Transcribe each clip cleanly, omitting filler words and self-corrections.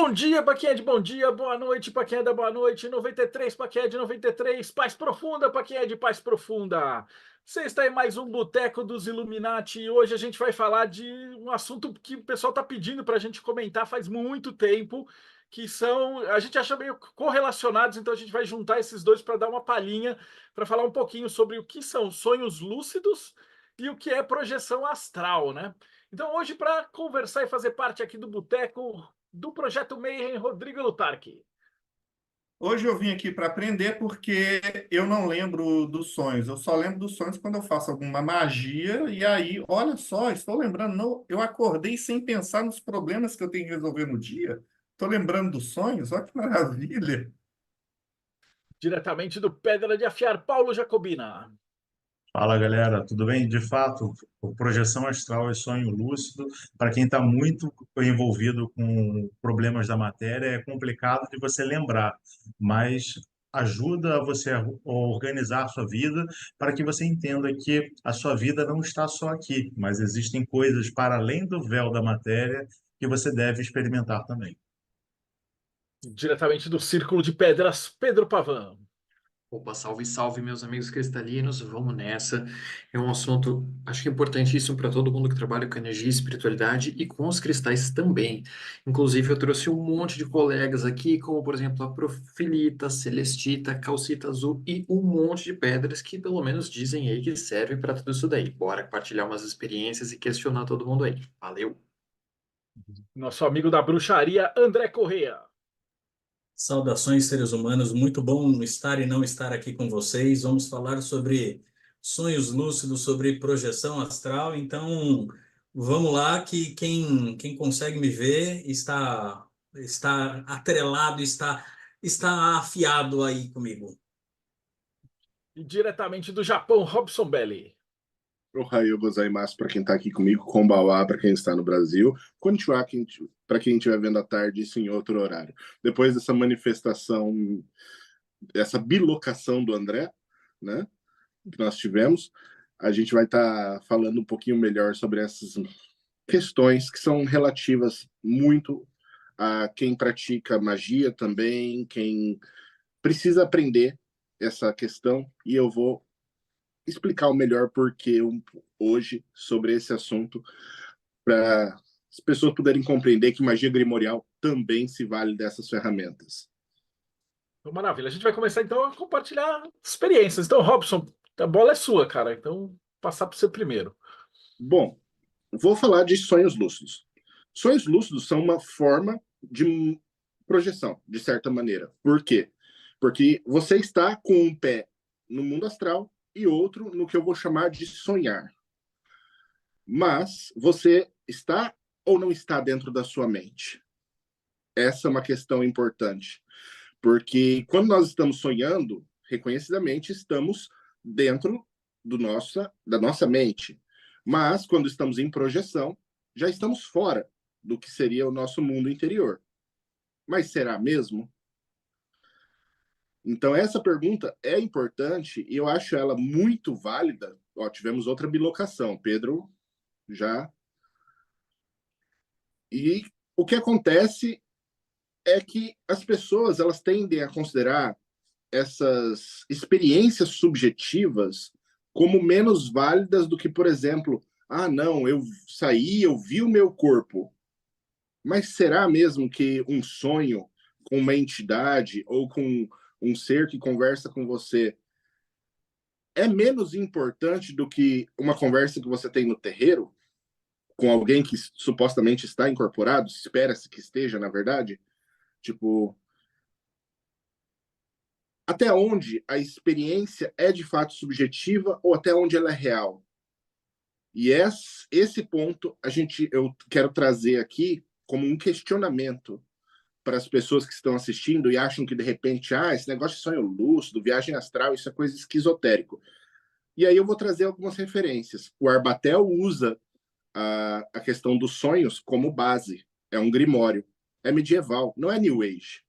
Bom dia para quem é de bom dia, boa noite para quem é da boa noite, 93 para quem é de 93, paz profunda para quem é de paz profunda. Você está em mais um Boteco dos Illuminati e hoje a gente vai falar de um assunto que o pessoal está pedindo para a gente comentar faz muito tempo, que são, a gente acha meio correlacionados, então a gente vai juntar esses dois para dar uma palhinha, para falar um pouquinho sobre o que são sonhos lúcidos e o que é projeção astral, né? Então hoje, para conversar e fazer parte aqui do Boteco do Projeto Mayhem, Rodrigo Lutarque. Hoje eu vim aqui para aprender porque eu não lembro dos sonhos. Eu só lembro dos sonhos quando eu faço alguma magia. E aí, olha só, estou lembrando, não, eu acordei sem pensar nos problemas que eu tenho que resolver no dia. Estou lembrando dos sonhos, olha que maravilha. Diretamente do Pedra de Afiar, Paulo Jacobina. Fala galera, tudo bem? De fato, projeção astral é sonho lúcido. Para quem está muito envolvido com problemas da matéria, é complicado de você lembrar, mas ajuda você a organizar a sua vida para que você entenda que a sua vida não está só aqui, mas existem coisas para além do véu da matéria que você deve experimentar também. Diretamente do Círculo de Pedras, Pedro Pavan. Opa, salve, salve, meus amigos cristalinos, vamos nessa. É um assunto, acho que importantíssimo para todo mundo que trabalha com energia e espiritualidade e com os cristais também. Inclusive, eu trouxe um monte de colegas aqui, como por exemplo a Profilita, Celestita, Calcita Azul e um monte de pedras que pelo menos dizem aí que servem para tudo isso daí. Bora compartilhar umas experiências e questionar todo mundo aí. Valeu! Nosso amigo da bruxaria, André Correia. Saudações, seres humanos. Muito bom estar e não estar aqui com vocês. Vamos falar sobre sonhos lúcidos, sobre projeção astral. Então, vamos lá, que quem consegue me ver está atrelado, está afiado aí comigo. E diretamente do Japão, Robson Belli. Ohayou gozaimasu para quem está aqui comigo, Konbawa para quem está no Brasil, Konnichiwa para quem estiver vendo à tarde, isso em outro horário. Depois dessa manifestação, essa bilocação do André, né, que nós tivemos, a gente vai estar falando um pouquinho melhor sobre essas questões que são relativas muito a quem pratica magia também, quem precisa aprender essa questão, e eu vou explicar o melhor porquê hoje sobre esse assunto, para as pessoas poderem compreender que magia grimorial também se vale dessas ferramentas. Então, maravilha. A gente vai começar então a compartilhar experiências. Então, Robson, a bola é sua, cara. Então, passar para você primeiro. Bom, vou falar de sonhos lúcidos. Sonhos lúcidos são uma forma de projeção, de certa maneira. Por quê? Porque você está com um pé no mundo astral e outro no que eu vou chamar de sonhar. Mas você está ou não está dentro da sua mente? Essa é uma questão importante, porque quando nós estamos sonhando, reconhecidamente estamos dentro da nossa mente. Mas quando estamos em projeção, já estamos fora do que seria o nosso mundo interior. Mas será mesmo? Então, essa pergunta é importante e eu acho ela muito válida. Ó, tivemos outra bilocação, Pedro já. E o que acontece é que as pessoas elas tendem a considerar essas experiências subjetivas como menos válidas do que, por exemplo, ah, não, eu saí, eu vi o meu corpo. Mas será mesmo que um sonho com uma entidade ou com um ser que conversa com você é menos importante do que uma conversa que você tem no terreiro com alguém que supostamente está incorporado, espera-se que esteja, na verdade? Tipo, até onde a experiência é de fato subjetiva ou até onde ela é real? E esse ponto eu quero trazer aqui como um questionamento para as pessoas que estão assistindo e acham que de repente, esse negócio de sonho lúcido, viagem astral, isso é coisa esquizotérico. E aí eu vou trazer algumas referências. O Arbatel usa a questão dos sonhos como base. É um grimório. É medieval, não é New Age.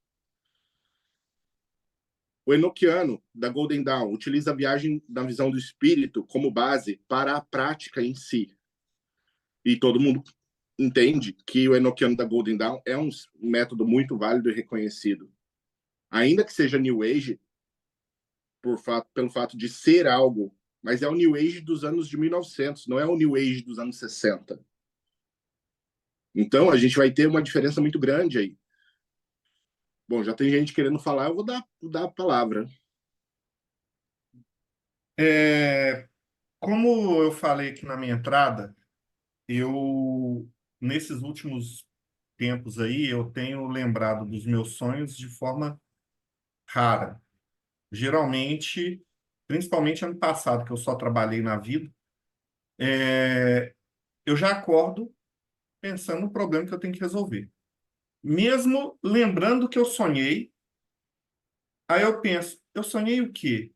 O Enochiano, da Golden Dawn, utiliza a viagem da visão do espírito como base para a prática em si. E todo mundo entende que o enoquiano da Golden Dawn é um método muito válido e reconhecido. Ainda que seja New Age, pelo fato de ser algo, mas é o New Age dos anos de 1900, não é o New Age dos anos 60. Então, a gente vai ter uma diferença muito grande aí. Bom, já tem gente querendo falar, eu vou dar a palavra. Como eu falei aqui na minha entrada, nesses últimos tempos aí, eu tenho lembrado dos meus sonhos de forma rara. Geralmente, principalmente ano passado, que eu só trabalhei na vida, eu já acordo pensando no problema que eu tenho que resolver. Mesmo lembrando que eu sonhei, aí eu penso, eu sonhei o quê?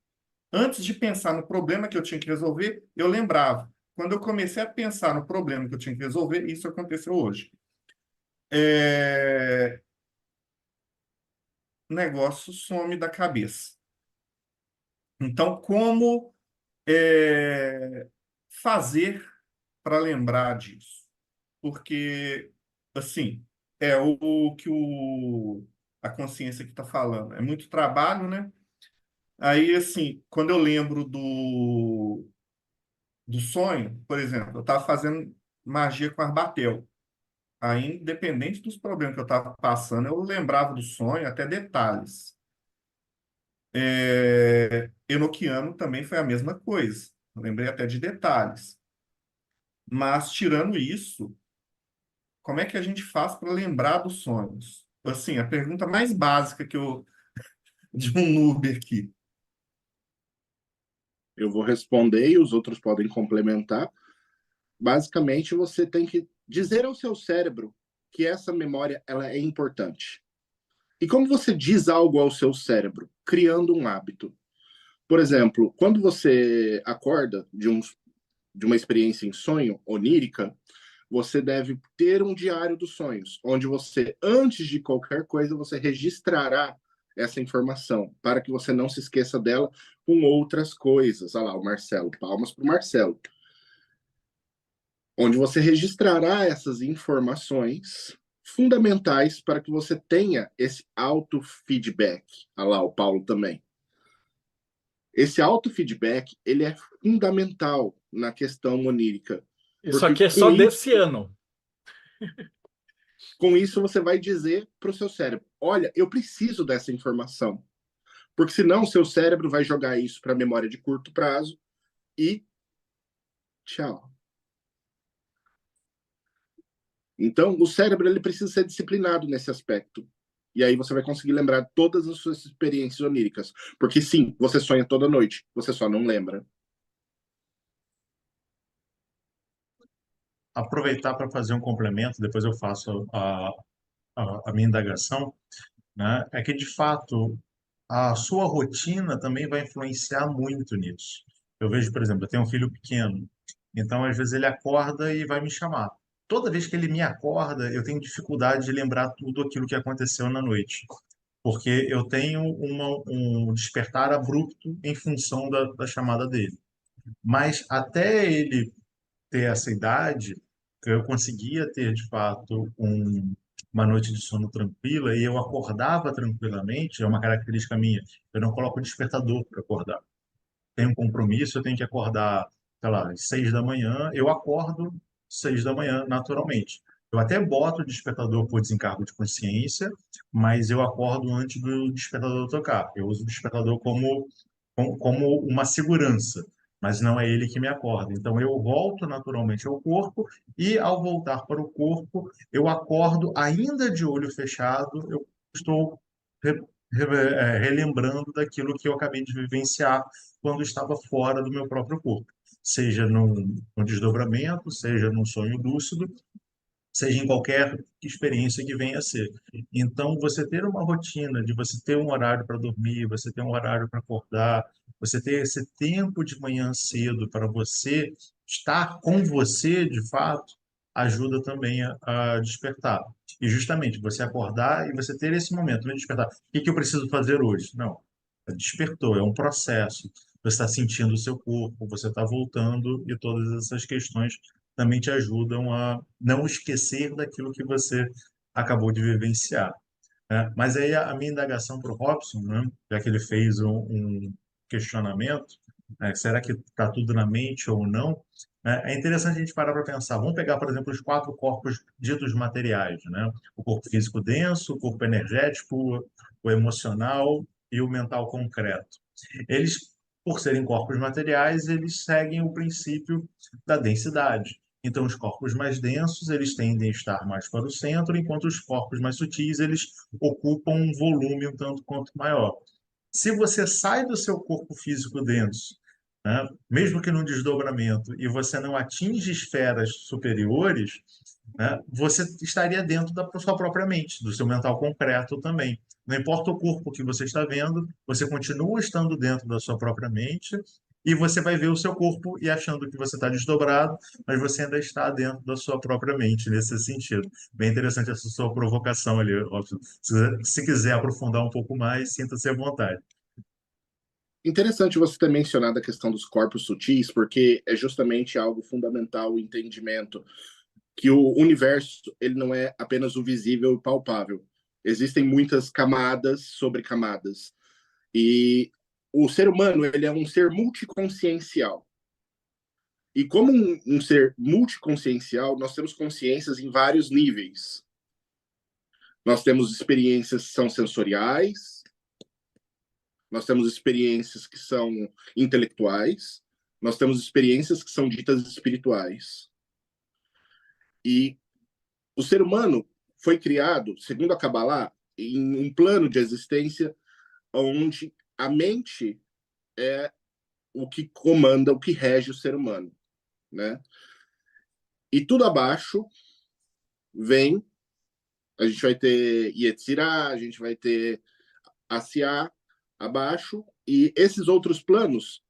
Antes de pensar no problema que eu tinha que resolver, eu lembrava. Quando eu comecei a pensar no problema que eu tinha que resolver, isso aconteceu hoje. O negócio some da cabeça. Então, como fazer para lembrar disso? Porque, assim, é o que a consciência que está falando. É muito trabalho, né? Aí, assim, quando eu lembro do sonho, por exemplo, eu estava fazendo magia com Arbatel. Aí, independente dos problemas que eu estava passando, eu lembrava do sonho, até detalhes. Enoquiano também foi a mesma coisa. Eu lembrei até de detalhes. Mas, tirando isso, como é que a gente faz para lembrar dos sonhos? Assim, a pergunta mais básica de um noob aqui. Eu vou responder e os outros podem complementar. Basicamente, você tem que dizer ao seu cérebro que essa memória ela é importante. E como você diz algo ao seu cérebro? Criando um hábito. Por exemplo, quando você acorda de uma experiência em sonho onírica, você deve ter um diário dos sonhos, onde você, antes de qualquer coisa, você registrará essa informação, para que você não se esqueça dela com outras coisas. Olha lá, o Marcelo, palmas para o Marcelo. Onde você registrará essas informações fundamentais para que você tenha esse auto-feedback. Olha lá, o Paulo também. Esse auto-feedback, ele é fundamental na questão onírica. Isso aqui é só desse ano. Com isso, você vai dizer para o seu cérebro: olha, eu preciso dessa informação. Porque senão o seu cérebro vai jogar isso para a memória de curto prazo e tchau. Então, o cérebro ele precisa ser disciplinado nesse aspecto. E aí você vai conseguir lembrar todas as suas experiências oníricas. Porque sim, você sonha toda noite, você só não lembra. Aproveitar para fazer um complemento, depois eu faço a minha indagação, né? É que, de fato, a sua rotina também vai influenciar muito nisso. Eu vejo, por exemplo, eu tenho um filho pequeno, então às vezes ele acorda e vai me chamar. Toda vez que ele me acorda, eu tenho dificuldade de lembrar tudo aquilo que aconteceu na noite, porque eu tenho um despertar abrupto em função da chamada dele. Mas até ele ter essa idade, eu conseguia ter, de fato, uma noite de sono tranquila e eu acordava tranquilamente, é uma característica minha. Eu não coloco despertador para acordar. Tenho um compromisso, eu tenho que acordar, sei lá, às 6 da manhã, eu acordo 6 da manhã naturalmente. Eu até boto o despertador por desencargo de consciência, mas eu acordo antes do despertador tocar. Eu uso o despertador como uma segurança, mas não é ele que me acorda. Então eu volto naturalmente ao corpo e ao voltar para o corpo, eu acordo ainda de olho fechado, eu estou relembrando daquilo que eu acabei de vivenciar quando estava fora do meu próprio corpo, seja num desdobramento, seja num sonho lúcido, seja em qualquer experiência que venha a ser. Então, você ter uma rotina de você ter um horário para dormir, você ter um horário para acordar, você ter esse tempo de manhã cedo para você estar com você, de fato, ajuda também a despertar. E justamente você acordar e você ter esse momento de despertar. O que que eu preciso fazer hoje? Não, despertou, é um processo. Você está sentindo o seu corpo, você está voltando e todas essas questões também te ajudam a não esquecer daquilo que você acabou de vivenciar, né? Mas aí a minha indagação para o Robson, né, já que ele fez um questionamento, né, será que está tudo na mente ou não? Né? É interessante a gente parar para pensar. Vamos pegar, por exemplo, os quatro corpos ditos materiais, né? O corpo físico denso, o corpo energético, o emocional e o mental concreto. Eles, por serem corpos materiais, eles seguem o princípio da densidade. Então, os corpos mais densos, eles tendem a estar mais para o centro, enquanto os corpos mais sutis, eles ocupam um volume um tanto quanto maior. Se você sai do seu corpo físico denso, né, mesmo que num desdobramento, e você não atinge esferas superiores, né, você estaria dentro da sua própria mente, do seu mental concreto também. Não importa o corpo que você está vendo, você continua estando dentro da sua própria mente e você vai ver o seu corpo e achando que você está desdobrado, mas você ainda está dentro da sua própria mente nesse sentido. Bem interessante essa sua provocação ali, Robson. Se quiser aprofundar um pouco mais, sinta-se à vontade. Interessante você ter mencionado a questão dos corpos sutis, porque é justamente algo fundamental o entendimento que o universo ele não é apenas o visível e palpável. Existem muitas camadas sobre camadas. E o ser humano ele é um ser multiconsciencial. E como um ser multiconsciencial, nós temos consciências em vários níveis. Nós temos experiências que são sensoriais, nós temos experiências que são intelectuais, nós temos experiências que são ditas espirituais. E o ser humano foi criado, segundo a Kabbalah, em um plano de existência onde a mente é o que comanda, o que rege o ser humano, né? E tudo abaixo vem, a gente vai ter Yetzirah, a gente vai ter Asiá abaixo, e esses outros planos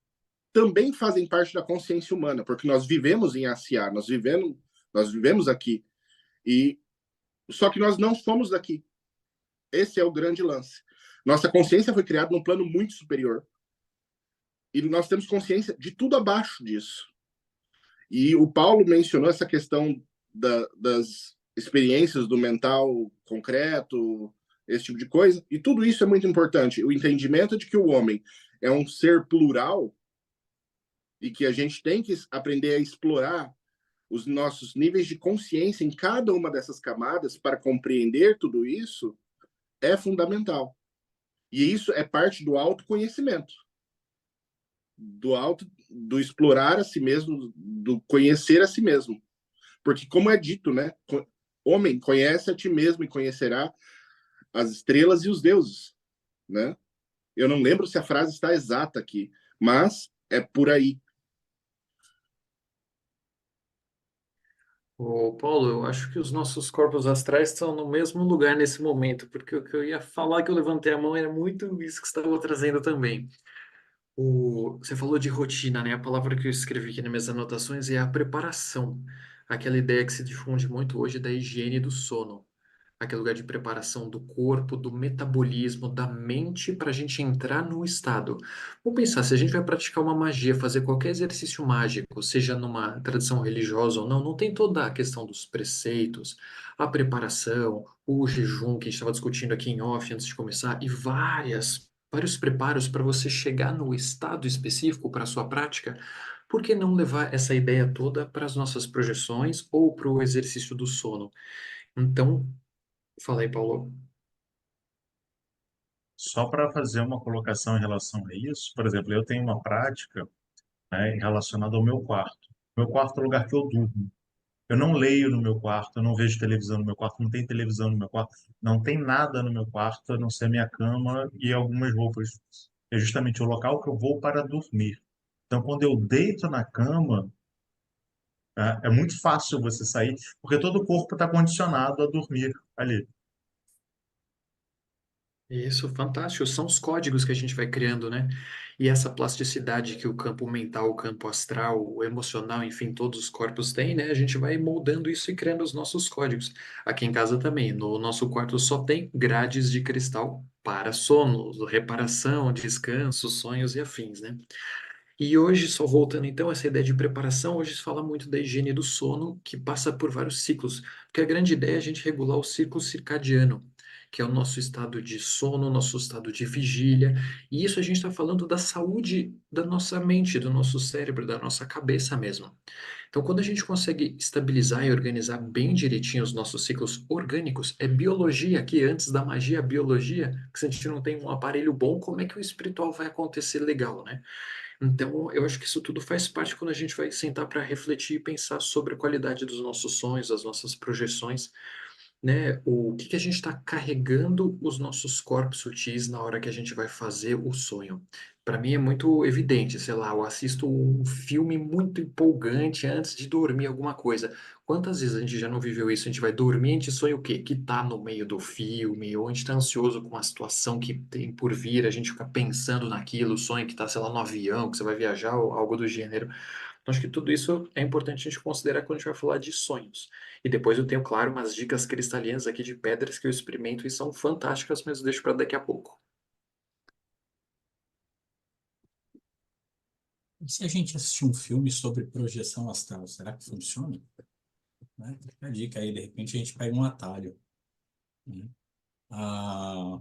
também fazem parte da consciência humana, porque nós vivemos em Asiá, nós vivemos aqui, e só que nós não somos daqui. Esse é o grande lance. Nossa consciência foi criada num plano muito superior, e nós temos consciência de tudo abaixo disso. E o Paulo mencionou essa questão das experiências do mental concreto, esse tipo de coisa, e tudo isso é muito importante. O entendimento de que o homem é um ser plural e que a gente tem que aprender a explorar os nossos níveis de consciência em cada uma dessas camadas para compreender tudo isso é fundamental. E isso é parte do autoconhecimento, do explorar a si mesmo, do conhecer a si mesmo. Porque, como é dito, né? Homem, conhece a ti mesmo e conhecerá as estrelas e os deuses, né? Eu não lembro se a frase está exata aqui, mas é por aí. Ô, Paulo, eu acho que os nossos corpos astrais estão no mesmo lugar nesse momento, porque o que eu ia falar que eu levantei a mão era muito isso que você estava trazendo também. Você falou de rotina, né? A palavra que eu escrevi aqui nas minhas anotações é a preparação. Aquela ideia que se difunde muito hoje da higiene do sono. Aquele lugar de preparação do corpo, do metabolismo, da mente para a gente entrar no estado. Vamos pensar, se a gente vai praticar uma magia, fazer qualquer exercício mágico, seja numa tradição religiosa ou não, não tem toda a questão dos preceitos, a preparação, o jejum que a gente estava discutindo aqui em off antes de começar, e vários preparos para você chegar no estado específico para a sua prática. Por que não levar essa ideia toda para as nossas projeções ou para o exercício do sono? Então, fala aí, Paulo. Só para fazer uma colocação em relação a isso, por exemplo, eu tenho uma prática, né, relacionada ao meu quarto. Meu quarto é o lugar que eu durmo. Eu não leio no meu quarto, eu não vejo televisão no meu quarto, não tem televisão no meu quarto, não tem nada no meu quarto, a não ser minha cama e algumas roupas. É justamente o local que eu vou para dormir. Então, quando eu deito na cama, né, é muito fácil você sair, porque todo o corpo está condicionado a dormir ali. Isso, fantástico. São os códigos que a gente vai criando, né? E essa plasticidade que o campo mental, o campo astral, o emocional, enfim, todos os corpos têm, né? A gente vai moldando isso e criando os nossos códigos. Aqui em casa também, no nosso quarto só tem grades de cristal para sono, reparação, descanso, sonhos e afins, né? E hoje, só voltando então, essa ideia de preparação, hoje se fala muito da higiene do sono, que passa por vários ciclos, porque a grande ideia é a gente regular o ciclo circadiano, que é o nosso estado de sono, nosso estado de vigília, e isso a gente está falando da saúde da nossa mente, do nosso cérebro, da nossa cabeça mesmo. Então, quando a gente consegue estabilizar e organizar bem direitinho os nossos ciclos orgânicos, é biologia aqui, antes da magia, a biologia, que se a gente não tem um aparelho bom, como é que o espiritual vai acontecer legal, né? Então, eu acho que isso tudo faz parte quando a gente vai sentar para refletir e pensar sobre a qualidade dos nossos sonhos, as nossas projeções, né? O que que a gente está carregando os nossos corpos sutis na hora que a gente vai fazer o sonho. Para mim é muito evidente, sei lá, eu assisto um filme muito empolgante antes de dormir alguma coisa. Quantas vezes a gente já não viveu isso? A gente vai dormir, a gente sonha o quê? Que tá no meio do filme, ou a gente tá ansioso com a situação que tem por vir, a gente fica pensando naquilo, sonha que tá, sei lá, no avião, que você vai viajar, ou algo do gênero. Então, acho que tudo isso é importante a gente considerar quando a gente vai falar de sonhos. E depois eu tenho, claro, umas dicas cristalinas aqui de pedras que eu experimento e são fantásticas, mas eu deixo para daqui a pouco. E se a gente assistir um filme sobre projeção astral, será que funciona? Né? Fica a dica aí, de repente a gente pega um atalho, né?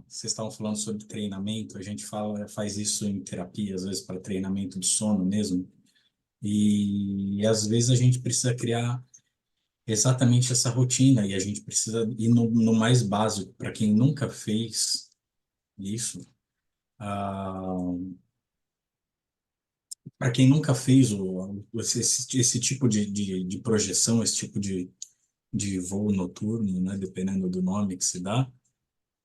Vocês estavam falando sobre treinamento, a gente faz isso em terapia, às vezes para treinamento de sono mesmo, e às vezes a gente precisa criar exatamente essa rotina, e a gente precisa ir no mais básico, para quem nunca fez isso, ah, para quem nunca fez esse tipo de projeção, esse tipo de voo noturno, né, dependendo do nome que se dá,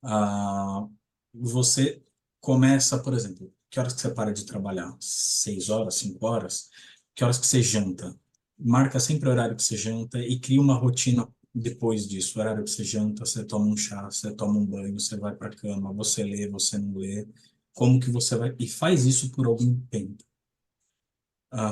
ah, você começa, por exemplo, que horas que você para de trabalhar? 6 horas, 5 horas? Que horas que você janta? Marca sempre o horário que você janta e cria uma rotina depois disso. O horário que você janta, você toma um chá, você toma um banho, você vai para a cama, você lê, você não lê. Como que você vai... E faz isso por algum tempo.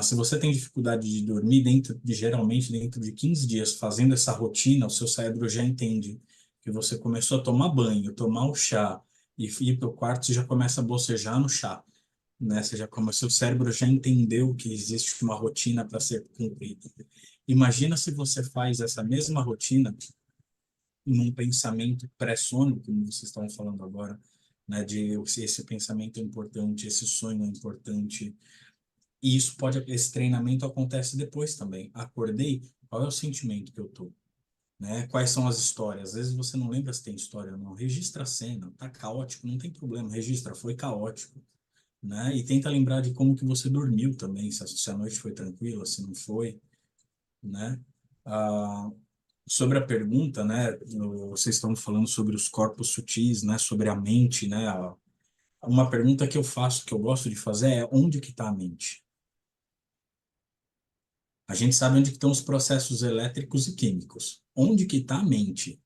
Se você tem dificuldade de dormir, geralmente dentro de 15 dias, fazendo essa rotina, o seu cérebro já entende que você começou a tomar banho, tomar o chá e ir para o quarto, você já começa a bocejar no chá, né? Seu cérebro já entendeu que existe uma rotina para ser cumprida. Imagina se você faz essa mesma rotina num pensamento pré-sono, como vocês estão falando agora, né? De se esse pensamento é importante, esse sonho é importante, e esse treinamento acontece depois também. Acordei, qual é o sentimento que eu tô? Né? Quais são as histórias? Às vezes você não lembra se tem história ou não. Registra a cena, tá caótico, não tem problema. Registra, foi caótico, né? E tenta lembrar de como que você dormiu também, se a noite foi tranquila, se não foi, né? Ah, sobre a pergunta, né? Vocês estão falando sobre os corpos sutis, né? Sobre a mente, né? Uma pergunta que eu faço, que eu gosto de fazer é: onde que está a mente? A gente sabe onde que estão os processos elétricos e químicos. Onde que está a mente?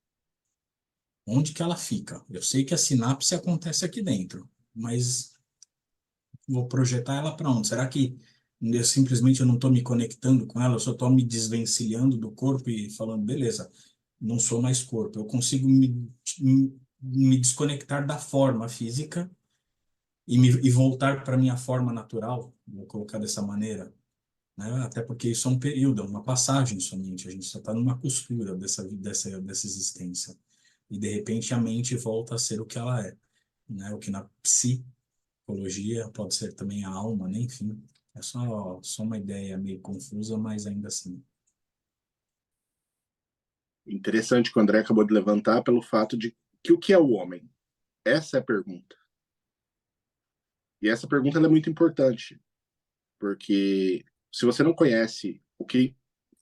Onde que ela fica? Eu sei que a sinapse acontece aqui dentro, mas vou projetar ela para onde? Será que eu não estou me conectando com ela, eu só estou me desvencilhando do corpo e falando, beleza, não sou mais corpo. Eu consigo me desconectar da forma física e voltar para minha forma natural, vou colocar dessa maneira, né? Até porque isso é um período, é uma passagem somente, a gente só está numa costura dessa existência. E, de repente, a mente volta a ser o que ela é, né? O que na psicologia pode ser também a alma, né? Enfim, é só uma ideia meio confusa, mas ainda assim. Interessante que o André acabou de levantar pelo fato de que o que é o homem? Essa é a pergunta. E essa pergunta ela é muito importante, porque se você não conhece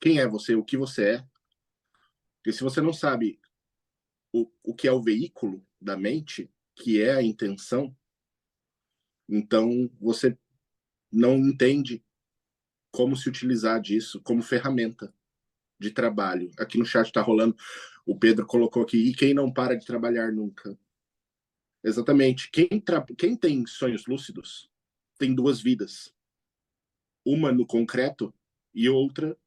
quem é você, o que você é, e se você não sabe o que é o veículo da mente, que é a intenção, então você não entende como se utilizar disso como ferramenta de trabalho. Aqui no chat está rolando, o Pedro colocou aqui, e quem não para de trabalhar nunca? Exatamente. Quem tem sonhos lúcidos tem duas vidas. Uma no concreto e outra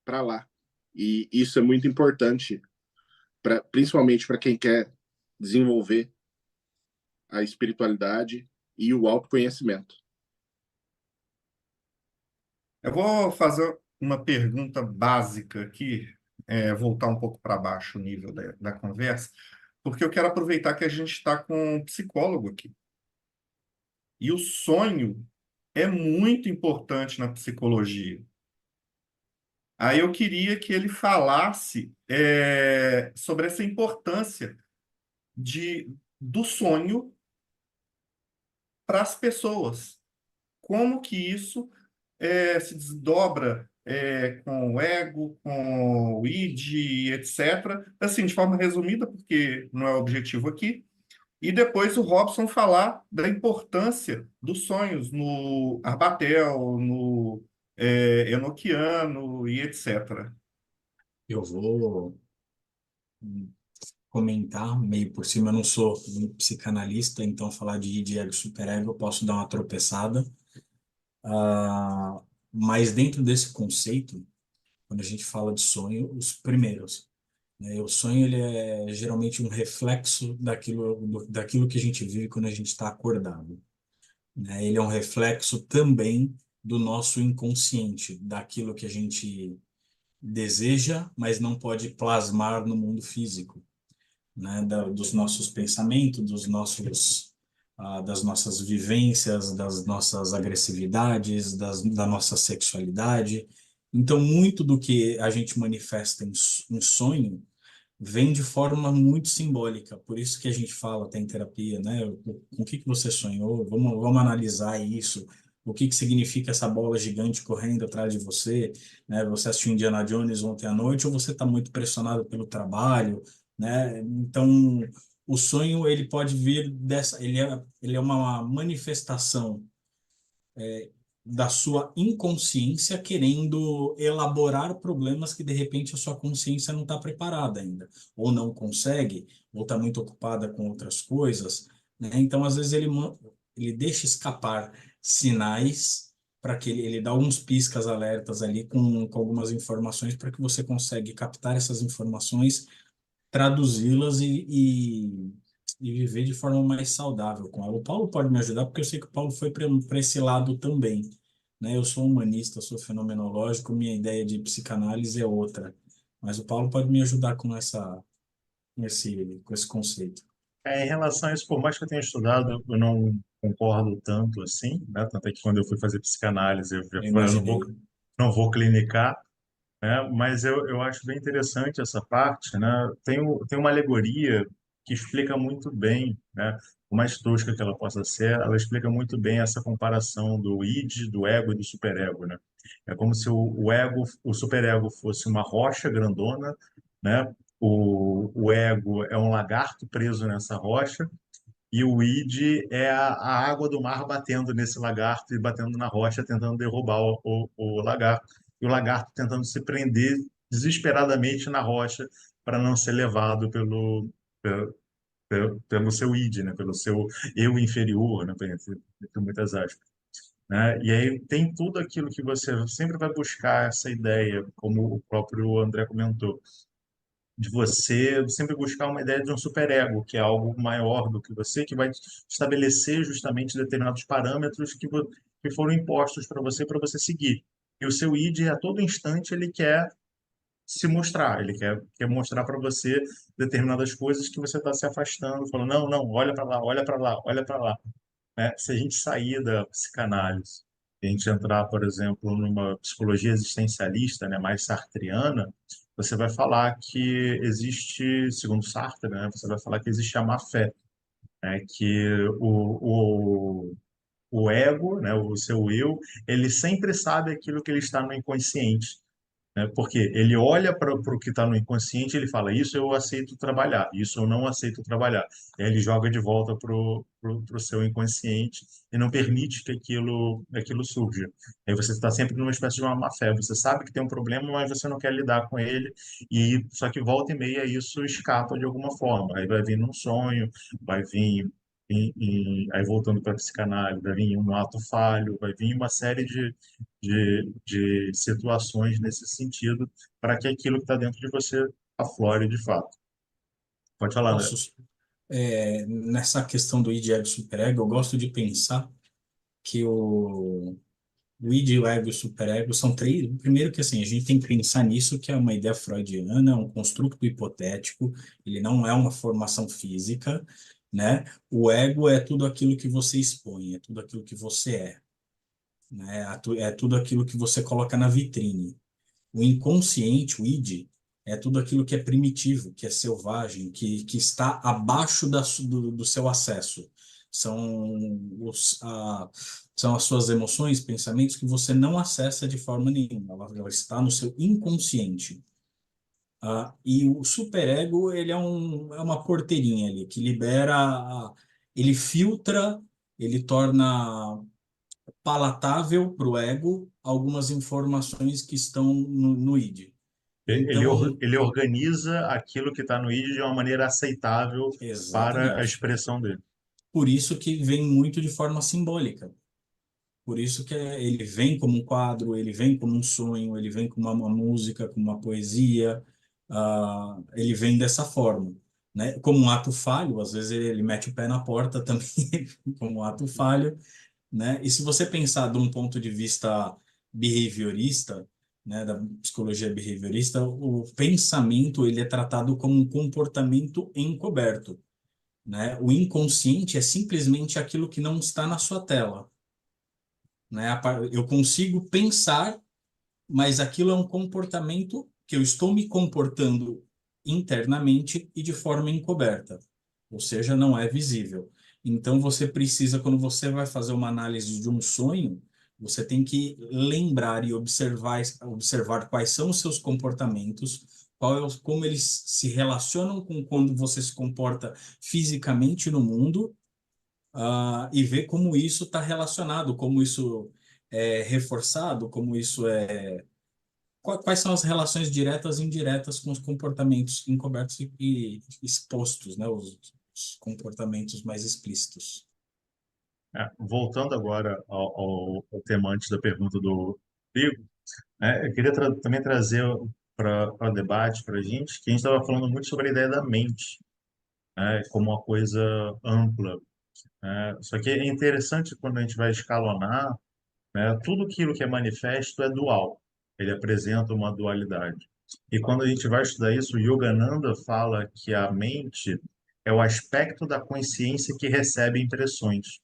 para lá. E isso é muito importante, principalmente para quem quer desenvolver a espiritualidade e o autoconhecimento. Eu vou fazer uma pergunta básica aqui, voltar um pouco para baixo o nível da conversa, porque eu quero aproveitar que a gente está com um psicólogo aqui. E o sonho é muito importante na psicologia. Aí eu queria que ele falasse sobre essa importância do sonho para as pessoas. Como que isso se desdobra com o ego, com o id, etc. Assim, de forma resumida, porque não é o objetivo aqui. E depois o Robson falar da importância dos sonhos no Arbatel, no Enochiano e etc. Eu vou comentar meio por cima, eu não sou um psicanalista, então falar de id, ego, superego, eu posso dar uma tropeçada. Mas dentro desse conceito, quando a gente fala de sonho, os primeiros, né, o sonho ele é geralmente um reflexo daquilo que a gente vive quando a gente está acordado, né? Ele é um reflexo também do nosso inconsciente, daquilo que a gente deseja, mas não pode plasmar no mundo físico, né, dos nossos pensamentos, das nossas vivências, das nossas agressividades, da nossa sexualidade. Então, muito do que a gente manifesta em sonho vem de forma muito simbólica. Por isso que a gente fala até em terapia, né? Com o que você sonhou? Vamos analisar isso. O que significa essa bola gigante correndo atrás de você, né? Você assistiu Indiana Jones ontem à noite ou você está muito pressionado pelo trabalho, né? Então, o sonho ele pode vir ele é uma manifestação da sua inconsciência querendo elaborar problemas que de repente a sua consciência não está preparada ainda, ou não consegue, ou está muito ocupada com outras coisas, né? Então, às vezes, ele deixa escapar sinais para que ele dá alguns piscas alertas ali com algumas informações para que você consegue captar essas informações, traduzi-las e viver de forma mais saudável com ela. O Paulo pode me ajudar, porque eu sei que o Paulo foi para esse lado também, né? Eu sou humanista, sou fenomenológico, minha ideia de psicanálise é outra, mas o Paulo pode me ajudar com esse conceito. Em relação a isso, por mais que eu tenha estudado, eu não concordo tanto assim, né? Tanto é que quando eu fui fazer psicanálise, eu já Eu falei, imaginei. não vou clinicar, né? Mas eu acho bem interessante essa parte, né? Tem uma alegoria que explica muito bem, né? Por mais tosca que ela possa ser, ela explica muito bem essa comparação do id, do ego e do superego, né? É como se o superego fosse uma rocha grandona, né? O ego é um lagarto preso nessa rocha e o id é a água do mar batendo nesse lagarto e batendo na rocha, tentando derrubar o lagarto. E o lagarto tentando se prender desesperadamente na rocha para não ser levado pelo seu id, né? Pelo seu eu inferior, né? Entre muitas aspas. Né? E aí tem tudo aquilo que você sempre vai buscar essa ideia, como o próprio André comentou de você sempre buscar uma ideia de um superego, que é algo maior do que você, que vai estabelecer justamente determinados parâmetros que foram impostos para você seguir. E o seu id, a todo instante, ele quer se mostrar, ele quer mostrar para você determinadas coisas que você está se afastando, falando, não, não, olha para lá, olha para lá, olha para lá. Né? Se a gente sair da psicanálise, e a gente entrar, por exemplo, numa psicologia existencialista, né, mais sartreana, você vai falar que existe, segundo Sartre, né, você vai falar que existe a má-fé, né, que o ego, né, o seu eu, ele sempre sabe aquilo que ele está no inconsciente, né? Porque ele olha para o que está no inconsciente e ele fala, isso eu aceito trabalhar, isso eu não aceito trabalhar. E aí ele joga de volta pro seu inconsciente e não permite que aquilo surja. Aí você está sempre numa espécie de uma má-fé. Você sabe que tem um problema, mas você não quer lidar com ele. E só que volta e meia isso escapa de alguma forma. Aí vai vir num sonho, vai vir aí voltando para a psicanálise, vai vir um ato falho, vai vir uma série de situações nesse sentido para que aquilo que está dentro de você aflore de fato. Pode falar, André. Posso, nessa questão do id, ego, superego, eu gosto de pensar que o id, o ego e o superego são três. Primeiro que assim, a gente tem que pensar nisso, que é uma ideia freudiana, é um construto hipotético, ele não é uma formação física, né? O ego é tudo aquilo que você expõe, é tudo aquilo que você né? É tudo aquilo que você coloca na vitrine. O inconsciente, o id, é tudo aquilo que é primitivo, que é selvagem, que está abaixo do seu acesso. São são as suas emoções, pensamentos que você não acessa de forma nenhuma. Ela está no seu inconsciente. E o superego, ele é uma porteirinha ali, que libera, ele filtra, ele torna palatável para o ego algumas informações que estão no id. Então, Ele organiza aquilo que está no ID de uma maneira aceitável para a exatamente. expressão dele. Por isso que vem muito de forma simbólica. Por isso que ele vem como um quadro, ele vem como um sonho, ele vem como uma música, como uma poesia, ele vem dessa forma, né? Como um ato falho, às vezes ele mete o pé na porta também, como um ato falho, né? E se você pensar de um ponto de vista behaviorista, né, da psicologia behaviorista, o pensamento ele é tratado como um comportamento encoberto, né? O inconsciente é simplesmente aquilo que não está na sua tela, né? Eu consigo pensar, mas aquilo é um comportamento que eu estou me comportando internamente e de forma encoberta, ou seja, não é visível. Então você precisa, quando você vai fazer uma análise de um sonho, você tem que lembrar e observar quais são os seus comportamentos, como eles se relacionam com quando você se comporta fisicamente no mundo, e ver como isso está relacionado, como isso é reforçado, como isso é. Quais são as relações diretas e indiretas com os comportamentos encobertos e expostos, né? Os comportamentos mais explícitos. Voltando agora ao tema antes da pergunta do Rodrigo, né, eu queria também trazer para debate para a gente, que a gente estava falando muito sobre a ideia da mente, né, como uma coisa ampla, né? Só que é interessante quando a gente vai escalonar, né, tudo aquilo que é manifesto é dual, ele apresenta uma dualidade. E quando a gente vai estudar isso, o Yogananda fala que a mente é o aspecto da consciência que recebe impressões,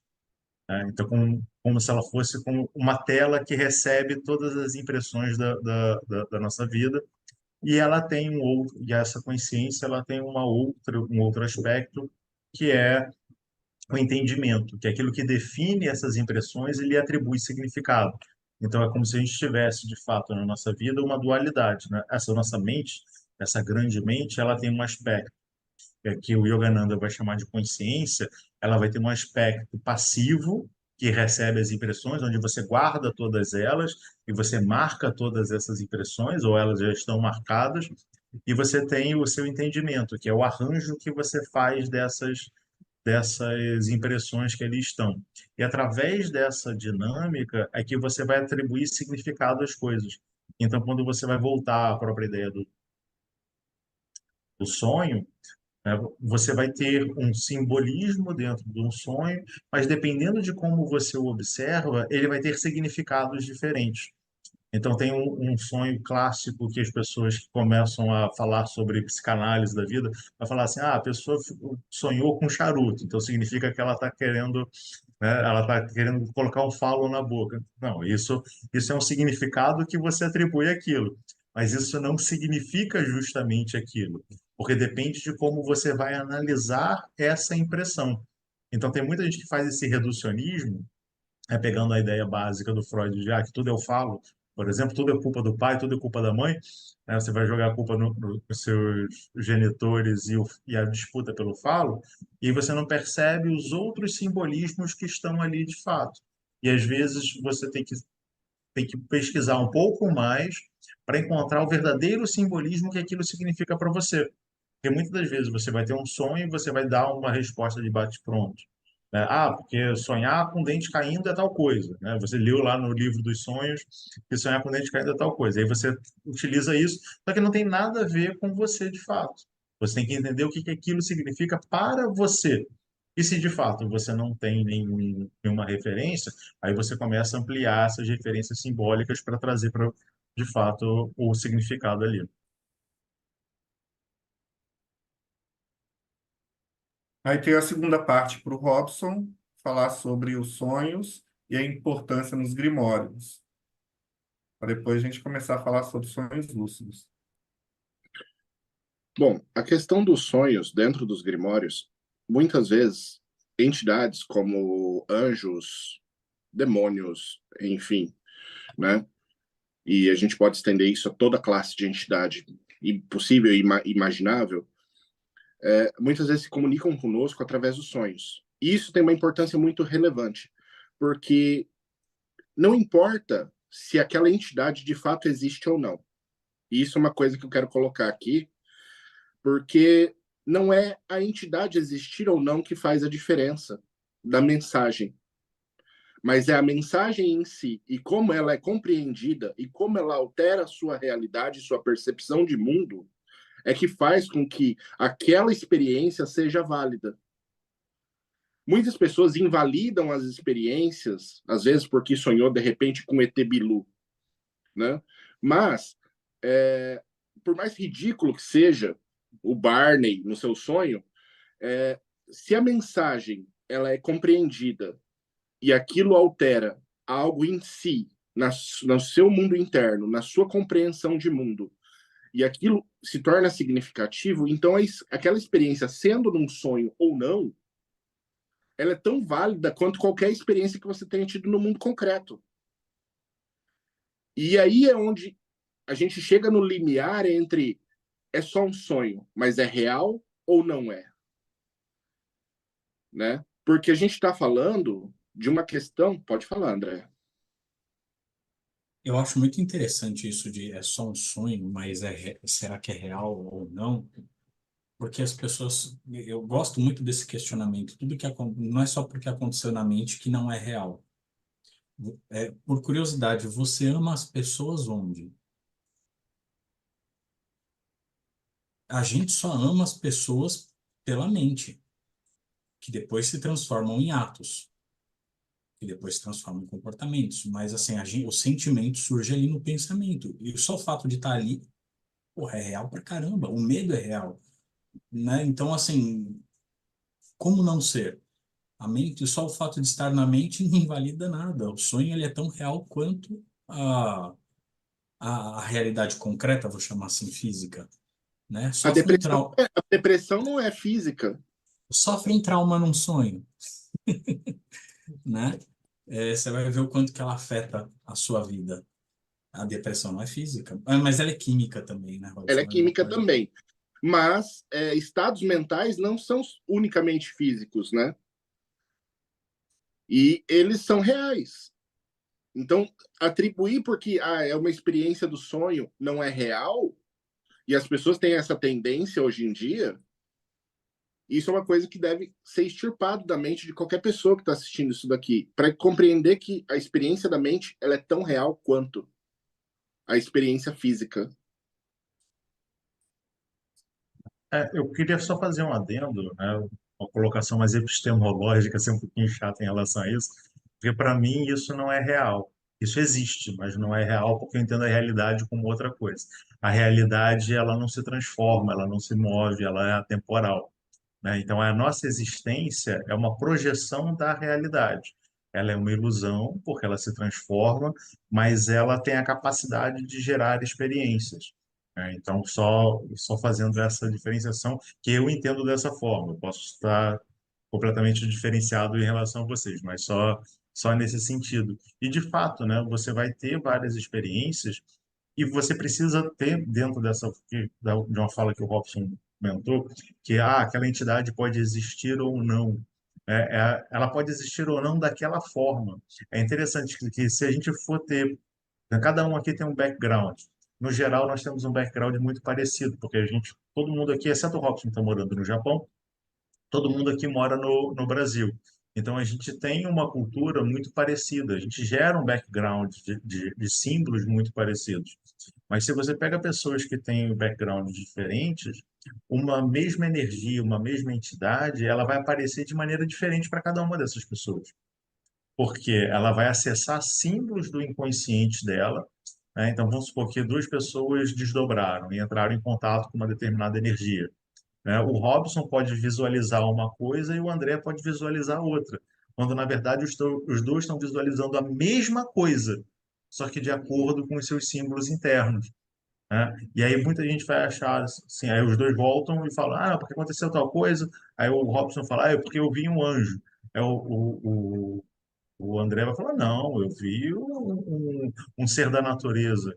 né? Então, como se ela fosse como uma tela que recebe todas as impressões da nossa vida, e ela tem e essa consciência ela tem um outro aspecto, que é o entendimento, que é aquilo que define essas impressões e lhe atribui significado. Então, é como se a gente tivesse, de fato, na nossa vida, uma dualidade, né? Essa nossa mente, essa grande mente, ela tem um aspecto que o Yogananda vai chamar de consciência, ela vai ter um aspecto passivo, que recebe as impressões, onde você guarda todas elas e você marca todas essas impressões, ou elas já estão marcadas, e você tem o seu entendimento, que é o arranjo que você faz dessas impressões que ali estão. E através dessa dinâmica é que você vai atribuir significado às coisas. Então, quando você vai voltar à própria ideia do sonho, né, você vai ter um simbolismo dentro de um sonho, mas dependendo de como você o observa, ele vai ter significados diferentes. Então, tem um sonho clássico que as pessoas que começam a falar sobre psicanálise da vida, vai falar assim, a pessoa sonhou com charuto, então significa que ela está querendo, né, ela está querendo colocar um falo na boca. Não, isso é um significado que você atribui àquilo, mas isso não significa justamente aquilo, porque depende de como você vai analisar essa impressão. Então, tem muita gente que faz esse reducionismo, pegando a ideia básica do Freud, já que tudo eu falo, por exemplo, tudo é culpa do pai, tudo é culpa da mãe, né? Você vai jogar a culpa nos seus genitores e a disputa pelo falo, e você não percebe os outros simbolismos que estão ali de fato. E às vezes você tem que pesquisar um pouco mais para encontrar o verdadeiro simbolismo que aquilo significa para você. Porque muitas das vezes você vai ter um sonho e você vai dar uma resposta de bate-pronto, né? Porque sonhar com dente caindo é tal coisa, né? Você leu lá no livro dos sonhos que sonhar com dente caindo é tal coisa. Aí você utiliza isso, só que não tem nada a ver com você de fato. Você tem que entender o que que aquilo significa para você. E se de fato você não tem nenhuma referência, aí você começa a ampliar essas referências simbólicas para trazer para, de fato, o significado ali. Aí tem a segunda parte para o Robson, falar sobre os sonhos e a importância nos grimórios, para depois a gente começar a falar sobre sonhos lúcidos. Bom, a questão dos sonhos dentro dos grimórios, muitas vezes, entidades como anjos, demônios, enfim, né? E a gente pode estender isso a toda classe de entidade possível e imaginável, muitas vezes se comunicam conosco através dos sonhos. E isso tem uma importância muito relevante, porque não importa se aquela entidade de fato existe ou não. E isso é uma coisa que eu quero colocar aqui, porque não é a entidade existir ou não que faz a diferença da mensagem, mas é a mensagem em si e como ela é compreendida e como ela altera a sua realidade, sua percepção de mundo, é que faz com que aquela experiência seja válida. Muitas pessoas invalidam as experiências, às vezes porque sonhou de repente com ET Bilu, né? Mas, por mais ridículo que seja o Barney no seu sonho, se a mensagem ela é compreendida e aquilo altera algo em si, no seu mundo interno, na sua compreensão de mundo, e aquilo se torna significativo, então aquela experiência, sendo num sonho ou não, ela é tão válida quanto qualquer experiência que você tenha tido no mundo concreto. E aí é onde a gente chega no limiar entre é só um sonho, mas é real ou não é, né? Porque a gente está falando de uma questão. Pode falar, André. Eu acho muito interessante isso de é só um sonho, mas será que é real ou não? Porque as pessoas, eu gosto muito desse questionamento. Tudo que não é só porque aconteceu na mente que não é real. Por curiosidade, você ama as pessoas onde? A gente só ama as pessoas pela mente, que depois se transformam em atos, que depois se transformam em comportamentos. Mas assim, o sentimento surge ali no pensamento. E só o fato de estar ali, porra, é real pra caramba. O medo é real, né? Então, assim, como não ser? A mente, só o fato de estar na mente não invalida nada. O sonho ele é tão real quanto a realidade concreta, vou chamar assim, física, né? A depressão não é física. Sofre um trauma num sonho, né? Você vai ver o quanto que ela afeta a sua vida. A depressão não é física, mas ela é química também, né, Ela Robson? é química também. Mas estados mentais não são unicamente físicos, né? E eles são reais. Então, atribuir porque é uma experiência do sonho não é real, e as pessoas têm essa tendência hoje em dia, isso é uma coisa que deve ser extirpado da mente de qualquer pessoa que está assistindo isso daqui, para compreender que a experiência da mente ela é tão real quanto a experiência física. Eu queria só fazer um adendo, né, uma colocação mais epistemológica, ser um pouquinho chata em relação a isso, porque para mim isso não é real. Isso existe, mas não é real porque eu entendo a realidade como outra coisa. A realidade, ela não se transforma, ela não se move, ela é atemporal, né? Então, a nossa existência é uma projeção da realidade. Ela é uma ilusão porque ela se transforma, mas ela tem a capacidade de gerar experiências, né? Então, só fazendo essa diferenciação que eu entendo dessa forma. Eu posso estar completamente diferenciado em relação a vocês, mas só nesse sentido. E, de fato, né, você vai ter várias experiências e você precisa ter dentro de uma fala que o Robson comentou, que aquela entidade pode existir ou não. Ela pode existir ou não daquela forma. É interessante que se a gente for ter, né, cada um aqui tem um background. No geral, nós temos um background muito parecido, porque todo mundo aqui, exceto o Robson que está morando no Japão, todo mundo aqui mora no Brasil. Então, a gente tem uma cultura muito parecida, a gente gera um background de símbolos muito parecidos. Mas se você pega pessoas que têm backgrounds diferentes, uma mesma energia, uma mesma entidade, ela vai aparecer de maneira diferente para cada uma dessas pessoas. Porque ela vai acessar símbolos do inconsciente dela, né? Então, vamos supor que duas pessoas desdobraram e entraram em contato com uma determinada energia, né? O Robson pode visualizar uma coisa e o André pode visualizar outra, quando na verdade os dois estão visualizando a mesma coisa, só que de acordo com os seus símbolos internos, né? E aí muita gente vai achar assim, aí os dois voltam e falam, ah, porque aconteceu tal coisa, aí o Robson fala, ah, é porque eu vi um anjo. É o André vai falar, não, eu vi um ser da natureza.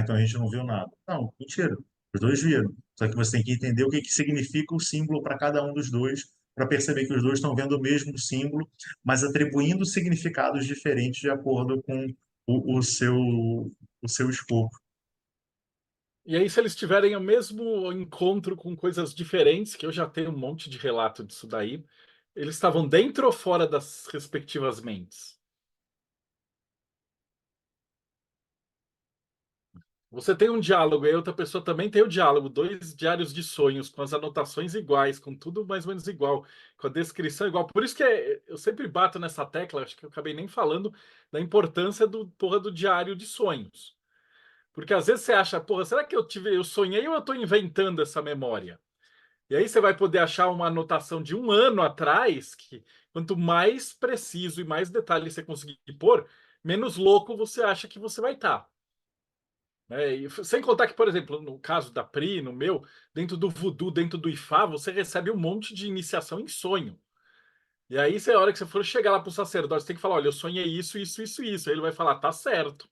Então a gente não viu nada. Não, mentira. Os dois viram. Só que você tem que entender o que, que significa o símbolo para cada um dos dois, para perceber que os dois estão vendo o mesmo símbolo, mas atribuindo significados diferentes de acordo com o seu escopo. E aí, se eles tiverem o mesmo encontro com coisas diferentes, que eu já tenho um monte de relato disso daí, eles estavam dentro ou fora das respectivas mentes? Você tem um diálogo e a outra pessoa também tem o diálogo, dois diários de sonhos, com as anotações iguais, com tudo mais ou menos igual, com a descrição igual. Por isso que eu sempre bato nessa tecla, acho que eu acabei nem falando da importância do diário de sonhos. Porque às vezes você acha, porra, será que eu sonhei ou eu estou inventando essa memória? E aí você vai poder achar uma anotação de um ano atrás, que quanto mais preciso e mais detalhe você conseguir pôr, menos louco você acha que você vai estar. Né? E sem contar que, por exemplo, no caso da Pri, no meu, dentro do Voodoo, dentro do Ifá, você recebe um monte de iniciação em sonho. E aí, a hora que você for chegar lá para o sacerdote, você tem que falar: olha, eu sonhei isso, isso, isso, isso. Aí ele vai falar: tá certo.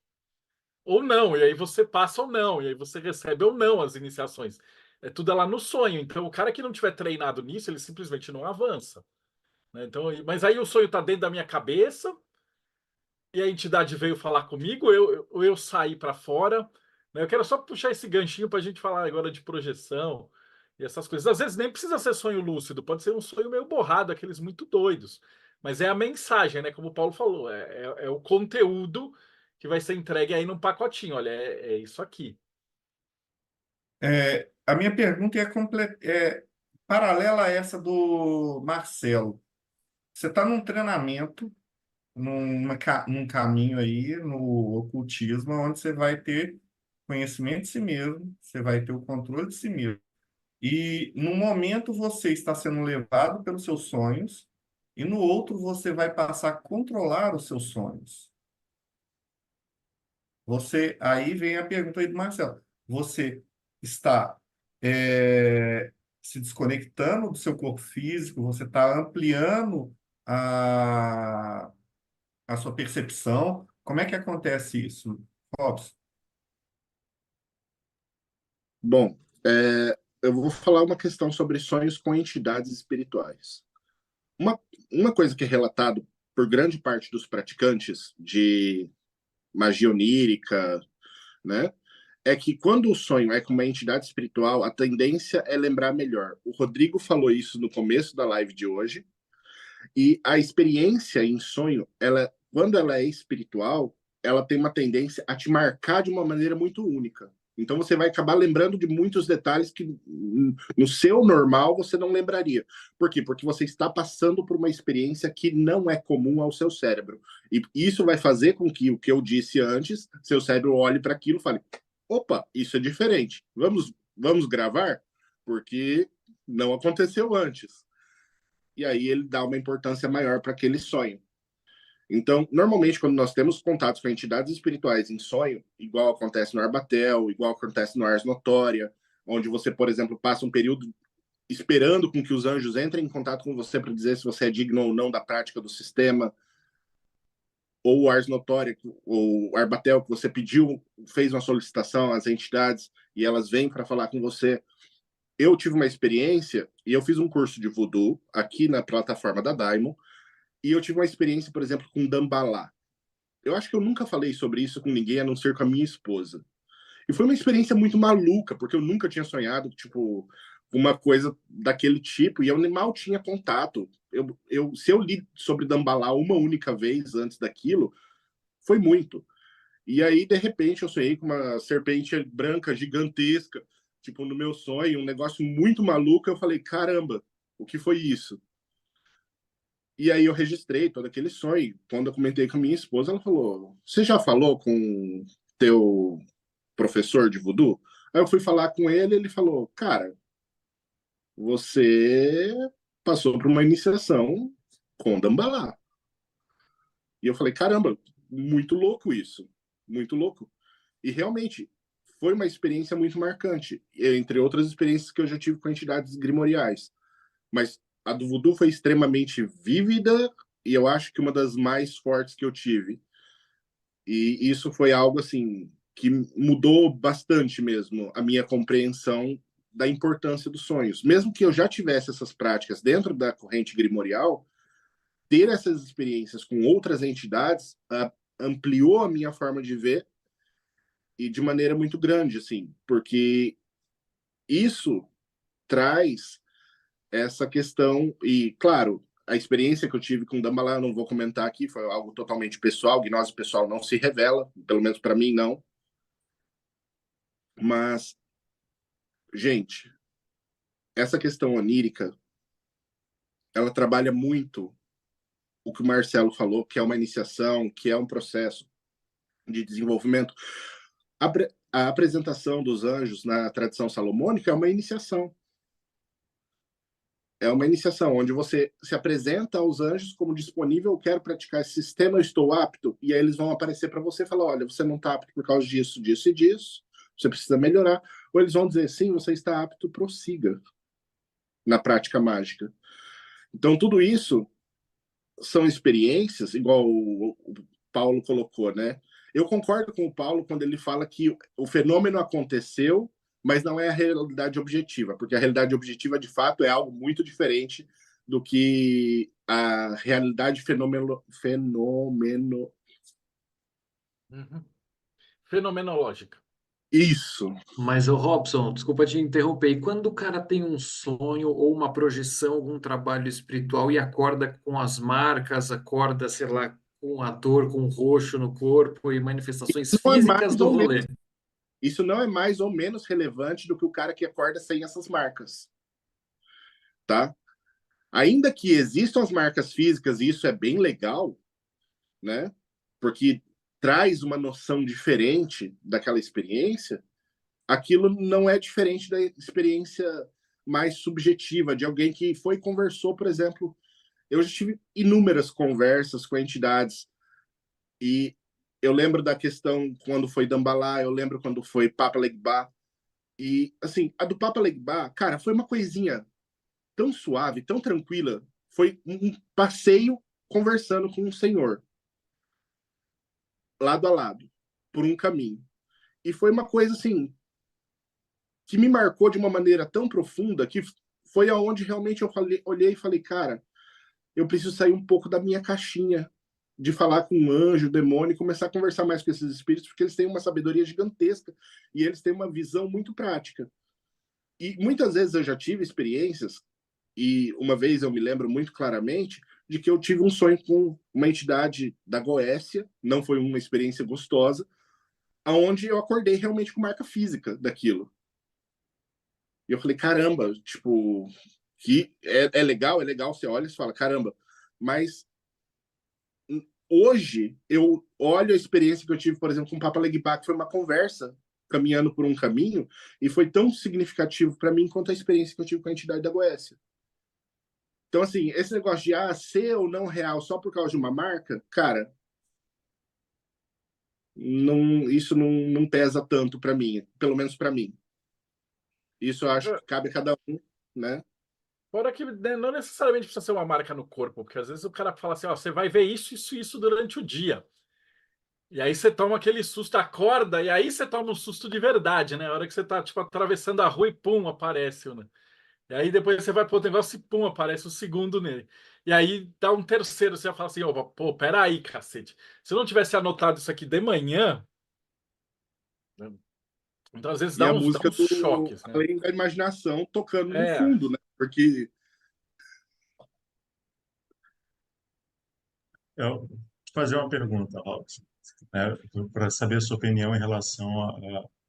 Ou não. E aí você passa ou não. E aí você recebe ou não as iniciações. É tudo lá no sonho. Então, o cara que não tiver treinado nisso, ele simplesmente não avança. Né? Então, mas aí o sonho está dentro da minha cabeça e a entidade veio falar comigo, ou eu saí para fora. Né? Eu quero só puxar esse ganchinho para a gente falar agora de projeção e essas coisas. Às vezes nem precisa ser sonho lúcido, pode ser um sonho meio borrado, aqueles muito doidos. Mas é a mensagem, né? Como o Paulo falou, é o conteúdo que vai ser entregue aí num pacotinho. Olha, é isso aqui. A minha pergunta é paralela a essa do Marcelo. Você está num treinamento, num caminho aí, no ocultismo, onde você vai ter conhecimento de si mesmo, você vai ter o controle de si mesmo. E no momento você está sendo levado pelos seus sonhos, e no outro você vai passar a controlar os seus sonhos. Aí vem a pergunta aí do Marcelo. Você está se desconectando do seu corpo físico, você está ampliando a, a sua percepção. Como é que acontece isso, Robson? Bom, eu vou falar uma questão sobre sonhos com entidades espirituais. Uma, uma coisa que é relatado por grande parte dos praticantes de magia onírica, né, é que quando o sonho é com uma entidade espiritual, a tendência é lembrar melhor. O Rodrigo falou isso no começo da live de hoje, e a experiência em sonho, quando ela é espiritual, ela tem uma tendência a te marcar de uma maneira muito única. Então você vai acabar lembrando de muitos detalhes que no seu normal você não lembraria. Por quê? Porque você está passando por uma experiência que não é comum ao seu cérebro. E isso vai fazer com que o que eu disse antes, seu cérebro olhe para aquilo e fale: opa, isso é diferente. Vamos gravar? Porque não aconteceu antes. E aí ele dá uma importância maior para aquele sonho. Então, normalmente, quando nós temos contatos com entidades espirituais em sonho, igual acontece no Arbatel, igual acontece no Ars Notória, onde você, por exemplo, passa um período esperando com que os anjos entrem em contato com você para dizer se você é digno ou não da prática do sistema, ou o Ars Notória, ou o Arbatel, que você pediu, fez uma solicitação às entidades e elas vêm para falar com você. Eu tive uma experiência, e eu fiz um curso de voodoo aqui na plataforma da Daimon, e eu tive uma experiência, por exemplo, com Dambalá. Eu acho que eu nunca falei sobre isso com ninguém, a não ser com a minha esposa. E foi uma experiência muito maluca, porque eu nunca tinha sonhado, tipo, uma coisa daquele tipo, e eu nem mal tinha contato. Se eu li sobre Dambalá uma única vez antes daquilo, foi muito. E aí, de repente, eu sonhei com uma serpente branca gigantesca, tipo, no meu sonho, um negócio muito maluco. Eu falei, caramba, o que foi isso? E aí eu registrei todo aquele sonho. Quando eu comentei com a minha esposa, ela falou, você já falou com teu professor de voodoo? Aí eu fui falar com ele, ele falou, cara, você passou por uma iniciação com Dambalá. E eu falei, caramba, muito louco isso, muito louco. E realmente foi uma experiência muito marcante, entre outras experiências que eu já tive com entidades grimoriais. Mas a do voodoo foi extremamente vívida e eu acho que uma das mais fortes que eu tive. E isso foi algo assim que mudou bastante mesmo a minha compreensão da importância dos sonhos. Mesmo que eu já tivesse essas práticas dentro da corrente grimorial, ter essas experiências com outras entidades ampliou a minha forma de ver e de maneira muito grande, assim, porque isso traz essa questão e, claro, a experiência que eu tive com Dambalá, eu não vou comentar aqui, foi algo totalmente pessoal, gnose pessoal não se revela, pelo menos para mim não, mas, gente, essa questão onírica, ela trabalha muito o que o Marcelo falou, que é uma iniciação, que é um processo de desenvolvimento. A apresentação dos anjos na tradição salomônica é uma iniciação. É uma iniciação onde você se apresenta aos anjos como disponível, eu quero praticar esse sistema, eu estou apto, e aí eles vão aparecer para você e falar, olha, você não está apto por causa disso, disso e disso, você precisa melhorar. Ou eles vão dizer, sim, você está apto, prossiga na prática mágica. Então, tudo isso são experiências, igual o Paulo colocou, né? Eu concordo com o Paulo quando ele fala que o fenômeno aconteceu, mas não é a realidade objetiva, porque a realidade objetiva, de fato, é algo muito diferente do que a realidade Uhum. Fenomenológica. Isso. Mas, ô Robson, desculpa te interromper. E quando o cara tem um sonho ou uma projeção, algum trabalho espiritual e acorda com as marcas, acorda, sei lá, com a dor, com roxo no corpo e manifestações Não é físicas mais do ou menos, rolê? isso não é mais ou menos relevante do que o cara que acorda sem essas marcas, tá? Ainda que existam as marcas físicas, e isso é bem legal, né? Porque traz uma noção diferente daquela experiência, aquilo não é diferente da experiência mais subjetiva de alguém que foi e conversou, por exemplo. Eu já tive inúmeras conversas com entidades e eu lembro da questão quando foi Dambalá, eu lembro quando foi Papa Legba. E, assim, a do Papa Legba, cara, foi uma coisinha tão suave, tão tranquila. Foi um passeio conversando com um senhor, lado a lado, por um caminho. E foi uma coisa, assim, que me marcou de uma maneira tão profunda que foi aonde realmente eu olhei e falei, cara, eu preciso sair um pouco da minha caixinha de falar com um anjo, demônio, e começar a conversar mais com esses espíritos, porque eles têm uma sabedoria gigantesca e eles têm uma visão muito prática. E muitas vezes eu já tive experiências, e uma vez eu me lembro muito claramente de que eu tive um sonho com uma entidade da Goécia, não foi uma experiência gostosa, aonde eu acordei realmente com marca física daquilo. E eu falei, caramba, tipo, que é legal, você olha e fala, caramba, mas hoje eu olho a experiência que eu tive, por exemplo, com o Papa Legba, que foi uma conversa caminhando por um caminho, e foi tão significativo para mim quanto a experiência que eu tive com a entidade da Goécia. Então, assim, esse negócio de ser ou não real só por causa de uma marca, cara, isso não pesa tanto para mim, pelo menos para mim. Isso eu acho que cabe a cada um, né? Fora que né, não necessariamente precisa ser uma marca no corpo, porque às vezes o cara fala assim, ó, você vai ver isso, isso, isso durante o dia. E aí você toma aquele susto, acorda, e aí você toma um susto de verdade, né? A hora que você tá, tipo, atravessando a rua e pum, aparece, né? E aí depois você vai pro outro negócio e pum, aparece o segundo nele. E aí dá um terceiro, você vai falar assim, opa, pô, peraí, cacete. Se eu não tivesse anotado isso aqui de manhã, né, Então, às vezes, E a dá música uns choques, né? além da imaginação tocando no É, fundo, né? Porque Eu vou te fazer uma pergunta, Robson, para saber a sua opinião em relação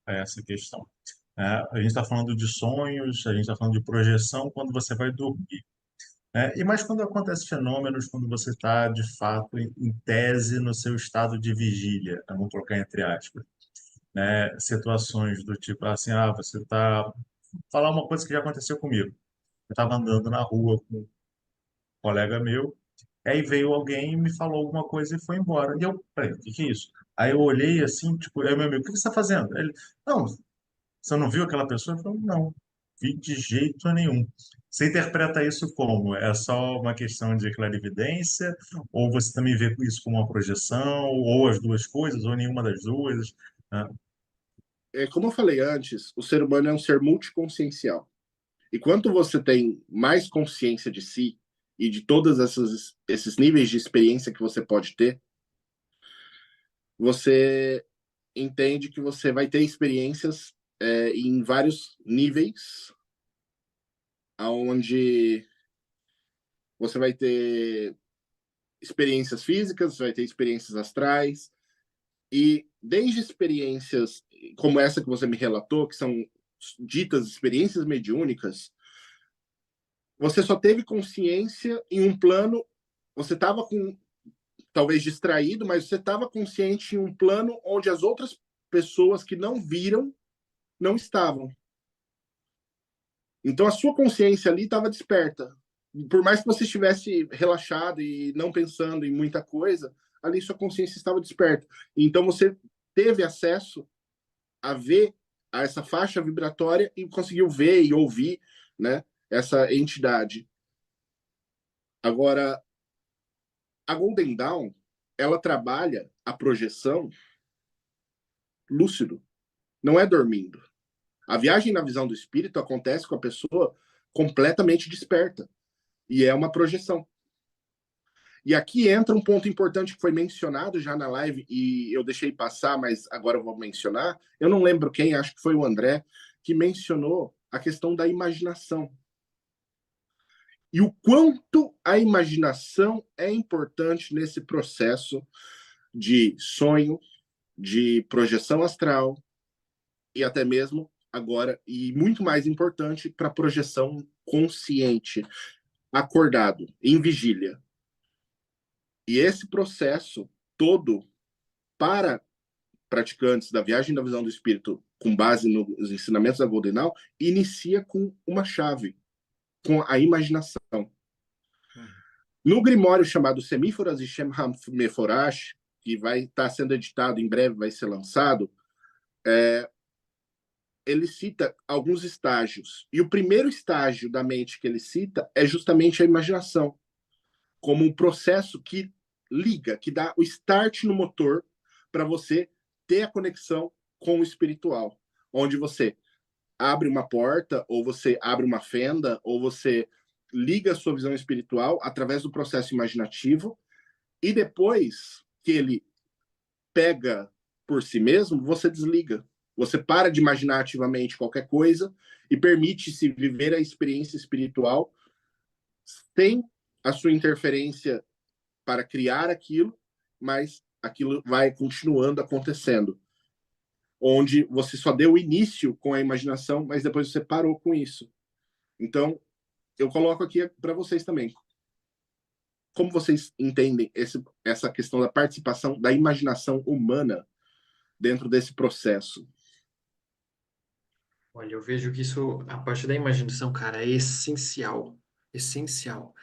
a essa questão. A gente está falando de sonhos, a gente está falando de projeção quando você vai dormir. E mas quando acontecem fenômenos, quando você está, de fato, em tese, no seu estado de vigília, vamos colocar entre aspas, né? Situações do tipo assim, você está... Falar uma coisa que já aconteceu comigo. Eu estava andando na rua com um colega meu, aí veio alguém e me falou alguma coisa e foi embora. E eu, peraí, o que que é isso? Aí eu olhei assim, tipo, aí meu amigo, o que que você está fazendo? Ele, não, você não viu aquela pessoa? Eu falei, não, vi de jeito nenhum. Você interpreta isso como? É só uma questão de clarividência? Ou você também vê isso como uma projeção? Ou as duas coisas? Ou nenhuma das duas? Né? como eu falei antes, o ser humano é um ser multiconsciencial. E quanto você tem mais consciência de si e de todos esses níveis de experiência que você pode ter, você entende que você vai ter experiências em vários níveis, onde você vai ter experiências físicas, vai ter experiências astrais, e desde experiências como essa que você me relatou, que são ditas experiências mediúnicas, você só teve consciência em um plano, você estava com talvez distraído, mas você estava consciente em um plano onde as outras pessoas que não viram não estavam. Então a sua consciência ali estava desperta. Por mais que você estivesse relaxado e não pensando em muita coisa, ali sua consciência estava desperta. Então você teve acesso a ver a essa faixa vibratória e conseguiu ver e ouvir, né, essa entidade. Agora, a Golden Dawn, ela trabalha a projeção lúcido, não é dormindo. A viagem na visão do espírito acontece com a pessoa completamente desperta. E é uma projeção. E aqui entra um ponto importante que foi mencionado já na live e eu deixei passar, mas agora eu vou mencionar. Eu não lembro quem, acho que foi o André, que mencionou a questão da imaginação. E o quanto a imaginação é importante nesse processo de sonho, de projeção astral e até mesmo agora, e muito mais importante, para projeção consciente, acordado, em vigília. E esse processo todo, para praticantes da viagem da visão do espírito, com base nos ensinamentos da Golden Dawn, inicia com uma chave, com a imaginação. No grimório chamado Semíforas e Shemham Meforash, que vai estar sendo editado em breve, vai ser lançado, ele cita alguns estágios. E o primeiro estágio da mente que ele cita é justamente a imaginação, como um processo que liga, que dá o start no motor para você ter a conexão com o espiritual, onde você abre uma porta, ou você abre uma fenda, ou você liga a sua visão espiritual através do processo imaginativo, e depois que ele pega por si mesmo, você desliga. Você para de imaginar ativamente qualquer coisa e permite-se viver a experiência espiritual sem a sua interferência para criar aquilo, mas aquilo vai continuando acontecendo. Onde você só deu início com a imaginação, mas depois você parou com isso. Então, eu coloco aqui para vocês também. Como vocês entendem essa questão da participação da imaginação humana dentro desse processo? Olha, eu vejo que isso, a parte da imaginação, cara, é essencial. Essencial.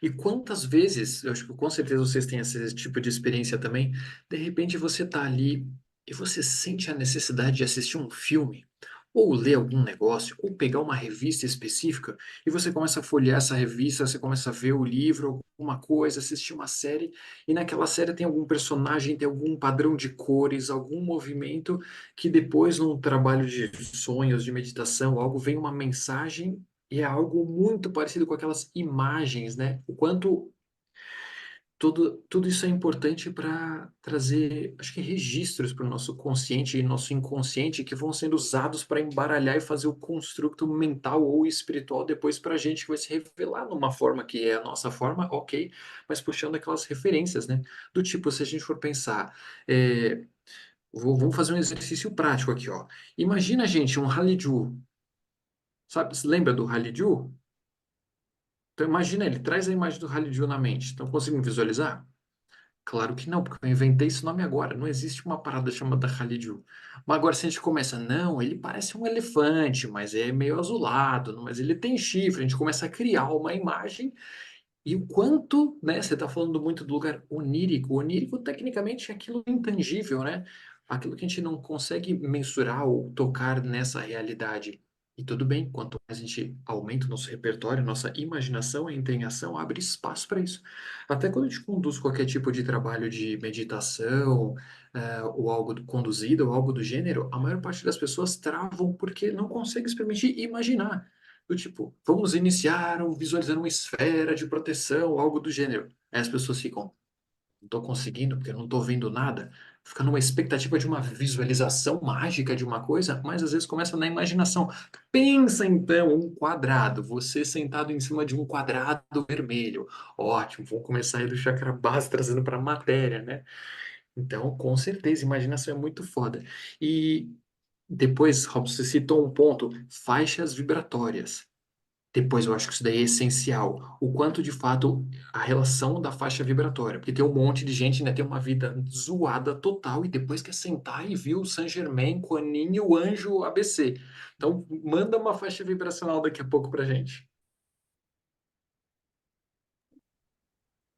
E quantas vezes, eu acho que com certeza vocês têm esse tipo de experiência também, de repente você tá ali e você sente a necessidade de assistir um filme, ou ler algum negócio, ou pegar uma revista específica, e você começa a folhear essa revista, você começa a ver o livro, alguma coisa, assistir uma série, e naquela série tem algum personagem, tem algum padrão de cores, algum movimento que depois, num trabalho de sonhos, de meditação, algo vem uma mensagem e é algo muito parecido com aquelas imagens, né? O quanto tudo isso é importante para trazer, acho que registros para o nosso consciente e nosso inconsciente que vão sendo usados para embaralhar e fazer o construto mental ou espiritual depois para a gente que vai se revelar numa forma que é a nossa forma, ok, mas puxando aquelas referências, né? Do tipo, se a gente for pensar, vamos fazer um exercício prático aqui, ó. Imagina, gente, um Hallyu, sabe? Você lembra do Hallyu? Então imagina ele, traz a imagem do Hallyu na mente. Então conseguimos visualizar? Claro que não, porque eu inventei esse nome agora. Não existe uma parada chamada Hallyu. Mas agora, se a gente começa, não, ele parece um elefante, mas é meio azulado, mas ele tem chifre. A gente começa a criar uma imagem. E o quanto, né? Você está falando muito do lugar onírico. O onírico, tecnicamente, é aquilo intangível, né? Aquilo que a gente não consegue mensurar ou tocar nessa realidade. E tudo bem, quanto mais a gente aumenta o nosso repertório, nossa imaginação entra em ação, abre espaço para isso. Até quando a gente conduz qualquer tipo de trabalho de meditação, ou algo conduzido, ou algo do gênero, a maior parte das pessoas travam porque não consegue se permitir imaginar. Do tipo, vamos iniciar visualizando uma esfera de proteção, algo do gênero. Aí as pessoas ficam, não estou conseguindo porque eu não estou vendo nada. Fica numa expectativa de uma visualização mágica de uma coisa, mas às vezes começa na imaginação. Pensa então um quadrado, você sentado em cima de um quadrado vermelho. Ótimo, vamos começar aí do chakra base trazendo para a matéria, né? Então, com certeza, imaginação é muito foda. E depois, Robson, você citou um ponto, faixas vibratórias. Depois, eu acho que isso daí é essencial. O quanto, de fato, a relação da faixa vibratória. Porque tem um monte de gente, né, tem uma vida zoada total e depois quer sentar e ver o Saint-Germain, Quanin e o anjo ABC. Então, manda uma faixa vibracional daqui a pouco pra gente.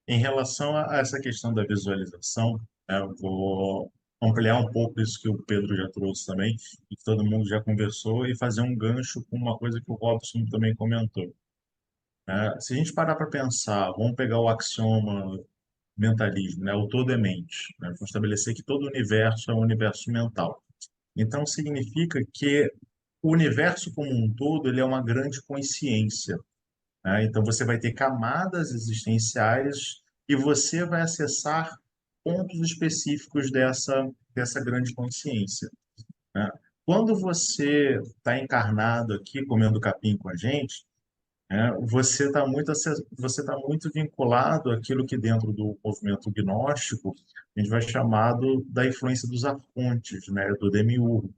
Em relação a essa questão da visualização, né, eu vou ampliar um pouco isso que o Pedro já trouxe também, e que todo mundo já conversou, e fazer um gancho com uma coisa que o Robson também comentou, né? Se a gente parar para pensar, vamos pegar o axioma mentalismo, né? O todo é mente, né? Vamos estabelecer que todo universo é um universo mental. Então, significa que o universo como um todo ele é uma grande consciência, né? Então, você vai ter camadas existenciais e você vai acessar pontos específicos dessa grande consciência, né? Quando você está encarnado aqui, comendo capim com a gente, né, você tá muito vinculado àquilo que dentro do movimento gnóstico a gente vai chamado da influência dos arcontes, né, do demiurgo,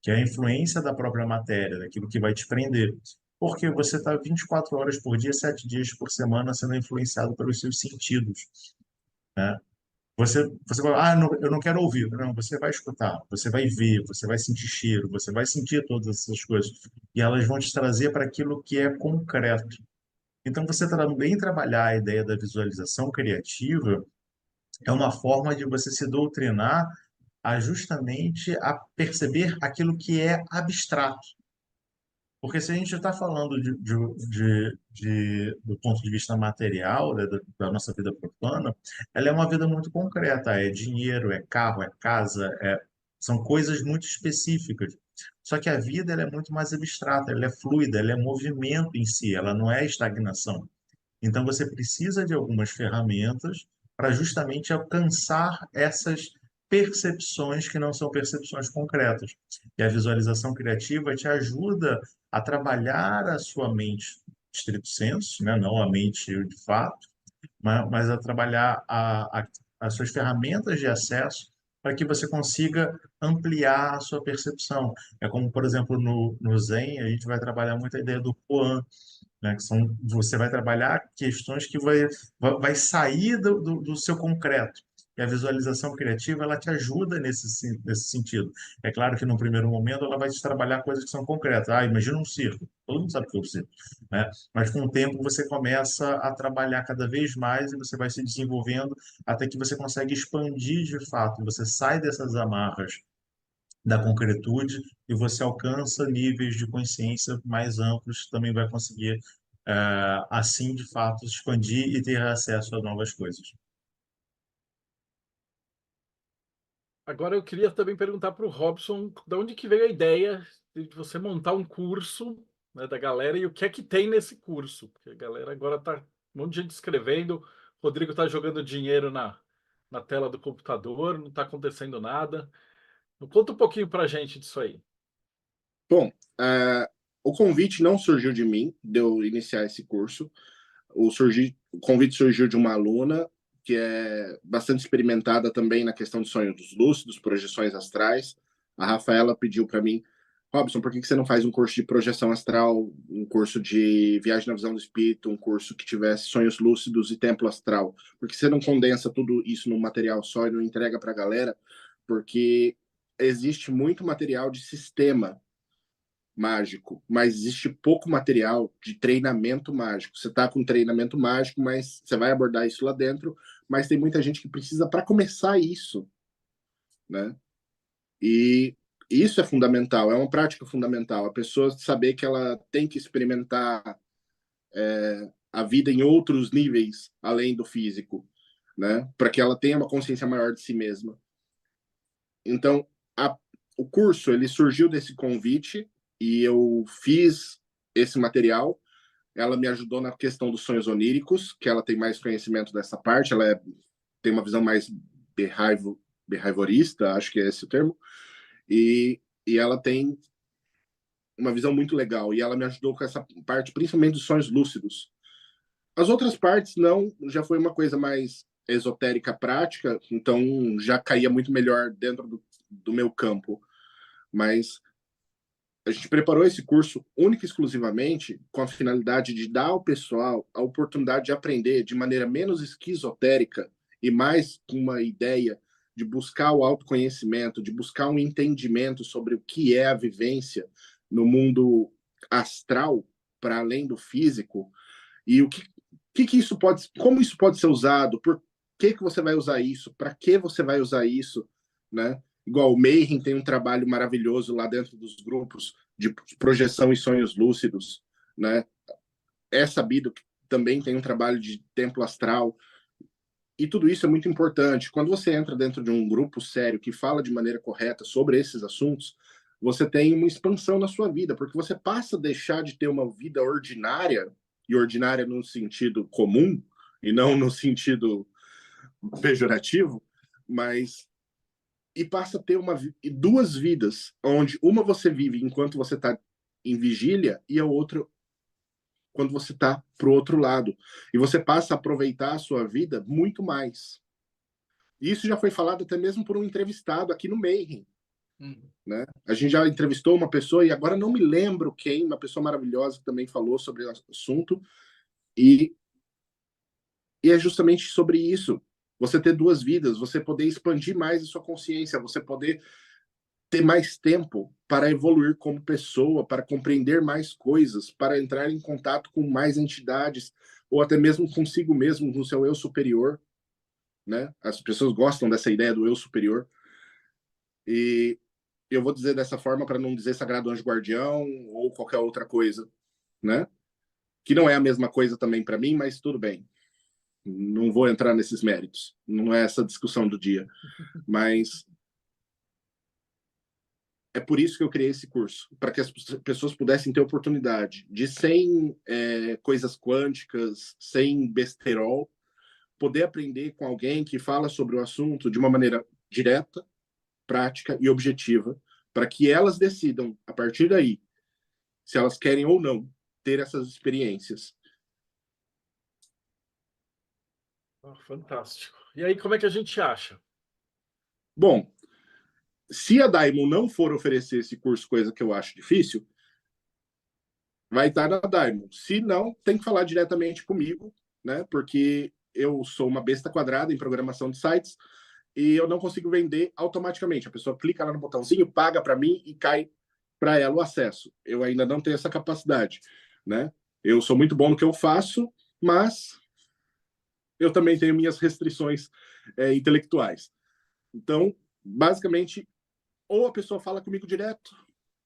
que é a influência da própria matéria, daquilo que vai te prender. Porque você está 24 horas por dia, 7 dias por semana sendo influenciado pelos seus sentidos, né? Você vai, eu não quero ouvir. Não, você vai escutar, você vai ver, você vai sentir cheiro, você vai sentir todas essas coisas. E elas vão te trazer para aquilo que é concreto. Então, você também trabalhar a ideia da visualização criativa é uma forma de você se doutrinar a justamente a perceber aquilo que é abstrato. Porque se a gente está falando do ponto de vista material, né, da nossa vida profana, ela é uma vida muito concreta. É dinheiro, é carro, é casa, são coisas muito específicas. Só que a vida ela é muito mais abstrata, ela é fluida, ela é movimento em si, ela não é estagnação. Então, você precisa de algumas ferramentas para justamente alcançar essas percepções que não são percepções concretas. E a visualização criativa te ajuda a trabalhar a sua mente, estrito senso, né? Não a mente de fato, mas a trabalhar as suas ferramentas de acesso para que você consiga ampliar a sua percepção. É como, por exemplo, no Zen, a gente vai trabalhar muito a ideia do Koan, né? Que são, você vai trabalhar questões que vai sair do seu concreto. E a visualização criativa, ela te ajuda nesse sentido. É claro que no primeiro momento ela vai te trabalhar coisas que são concretas. Ah, imagina um circo. Todo mundo sabe o que é um circo, né? Mas com o tempo você começa a trabalhar cada vez mais e você vai se desenvolvendo até que você consegue expandir de fato. Você sai dessas amarras da concretude e você alcança níveis de consciência mais amplos, também vai conseguir, assim, de fato, expandir e ter acesso a novas coisas. Agora eu queria também perguntar para o Robson, de onde que veio a ideia de você montar um curso, né, da galera e o que é que tem nesse curso? Porque a galera agora está um monte de gente escrevendo, O Rodrigo está jogando dinheiro na tela do computador, não está acontecendo nada. Conta um pouquinho para a gente disso aí. Bom, o convite não surgiu de mim, de eu iniciar esse curso. O convite surgiu de uma aluna que é bastante experimentada também na questão de sonhos lúcidos, projeções astrais. A Rafaela pediu para mim: Robson, por que você não faz um curso de projeção astral, um curso de viagem na visão do espírito, um curso que tivesse sonhos lúcidos e templo astral? Por que você não condensa tudo isso num material só e não entrega para a galera? Porque existe muito material de sistema mágico, mas existe pouco material de treinamento mágico. Você está com treinamento mágico, mas você vai abordar isso lá dentro, mas tem muita gente que precisa para começar isso, né? E isso é fundamental, é uma prática fundamental. A pessoa saber que ela tem que experimentar a vida em outros níveis além do físico, né? Para que ela tenha uma consciência maior de si mesma. Então, o curso ele surgiu desse convite e eu fiz esse material. Ela me ajudou na questão dos sonhos oníricos, que ela tem mais conhecimento dessa parte, ela tem uma visão mais behaviorista, acho que é esse o termo, e ela tem uma visão muito legal, e ela me ajudou com essa parte, principalmente dos sonhos lúcidos. As outras partes não, já foi uma coisa mais esotérica prática, então já caía muito melhor dentro do meu campo. Mas a gente preparou esse curso única e exclusivamente com a finalidade de dar ao pessoal a oportunidade de aprender de maneira menos esquizotérica e mais com uma ideia de buscar o autoconhecimento, de buscar um entendimento sobre o que é a vivência no mundo astral, para além do físico, e o que isso pode, como isso pode ser usado, por que você vai usar isso, para que você vai usar isso, né? Igual o Mayhem tem um trabalho maravilhoso lá dentro dos grupos de projeção e sonhos lúcidos, né? É sabido que também tem um trabalho de templo astral, e tudo isso é muito importante. Quando você entra dentro de um grupo sério que fala de maneira correta sobre esses assuntos, você tem uma expansão na sua vida, porque você passa a deixar de ter uma vida ordinária, e ordinária no sentido comum, e não no sentido pejorativo, mas e passa a ter duas vidas, onde uma você vive enquanto você está em vigília e a outra quando você está para o outro lado. E você passa a aproveitar a sua vida muito mais. Isso já foi falado até mesmo por um entrevistado aqui no Mayhem. Né? A gente já entrevistou uma pessoa, e agora não me lembro quem, uma pessoa maravilhosa que também falou sobre o assunto, e é justamente sobre isso. Você ter duas vidas, você poder expandir mais a sua consciência, você poder ter mais tempo para evoluir como pessoa, para compreender mais coisas, para entrar em contato com mais entidades, ou até mesmo consigo mesmo, no seu eu superior, né? As pessoas gostam dessa ideia do eu superior. E eu vou dizer dessa forma para não dizer sagrado anjo guardião ou qualquer outra coisa, né? Que não é a mesma coisa também para mim, mas tudo bem. Não vou entrar nesses méritos. Não é essa discussão do dia. Mas é por isso que eu criei esse curso, para que as pessoas pudessem ter oportunidade de, sem coisas quânticas, sem besterol, poder aprender com alguém que fala sobre o assunto de uma maneira direta, prática e objetiva, para que elas decidam, a partir daí, se elas querem ou não ter essas experiências. Fantástico. E aí, como é que a gente acha? Bom, se a Daimon não for oferecer esse curso, coisa que eu acho difícil, vai estar na Daimon. Se não, tem que falar diretamente comigo, né? Porque eu sou uma besta quadrada em programação de sites e eu não consigo vender automaticamente. A pessoa clica lá no botãozinho, paga para mim e cai para ela o acesso. Eu ainda não tenho essa capacidade, né? Eu sou muito bom no que eu faço, mas eu também tenho minhas restrições intelectuais. Então, basicamente, ou a pessoa fala comigo direto,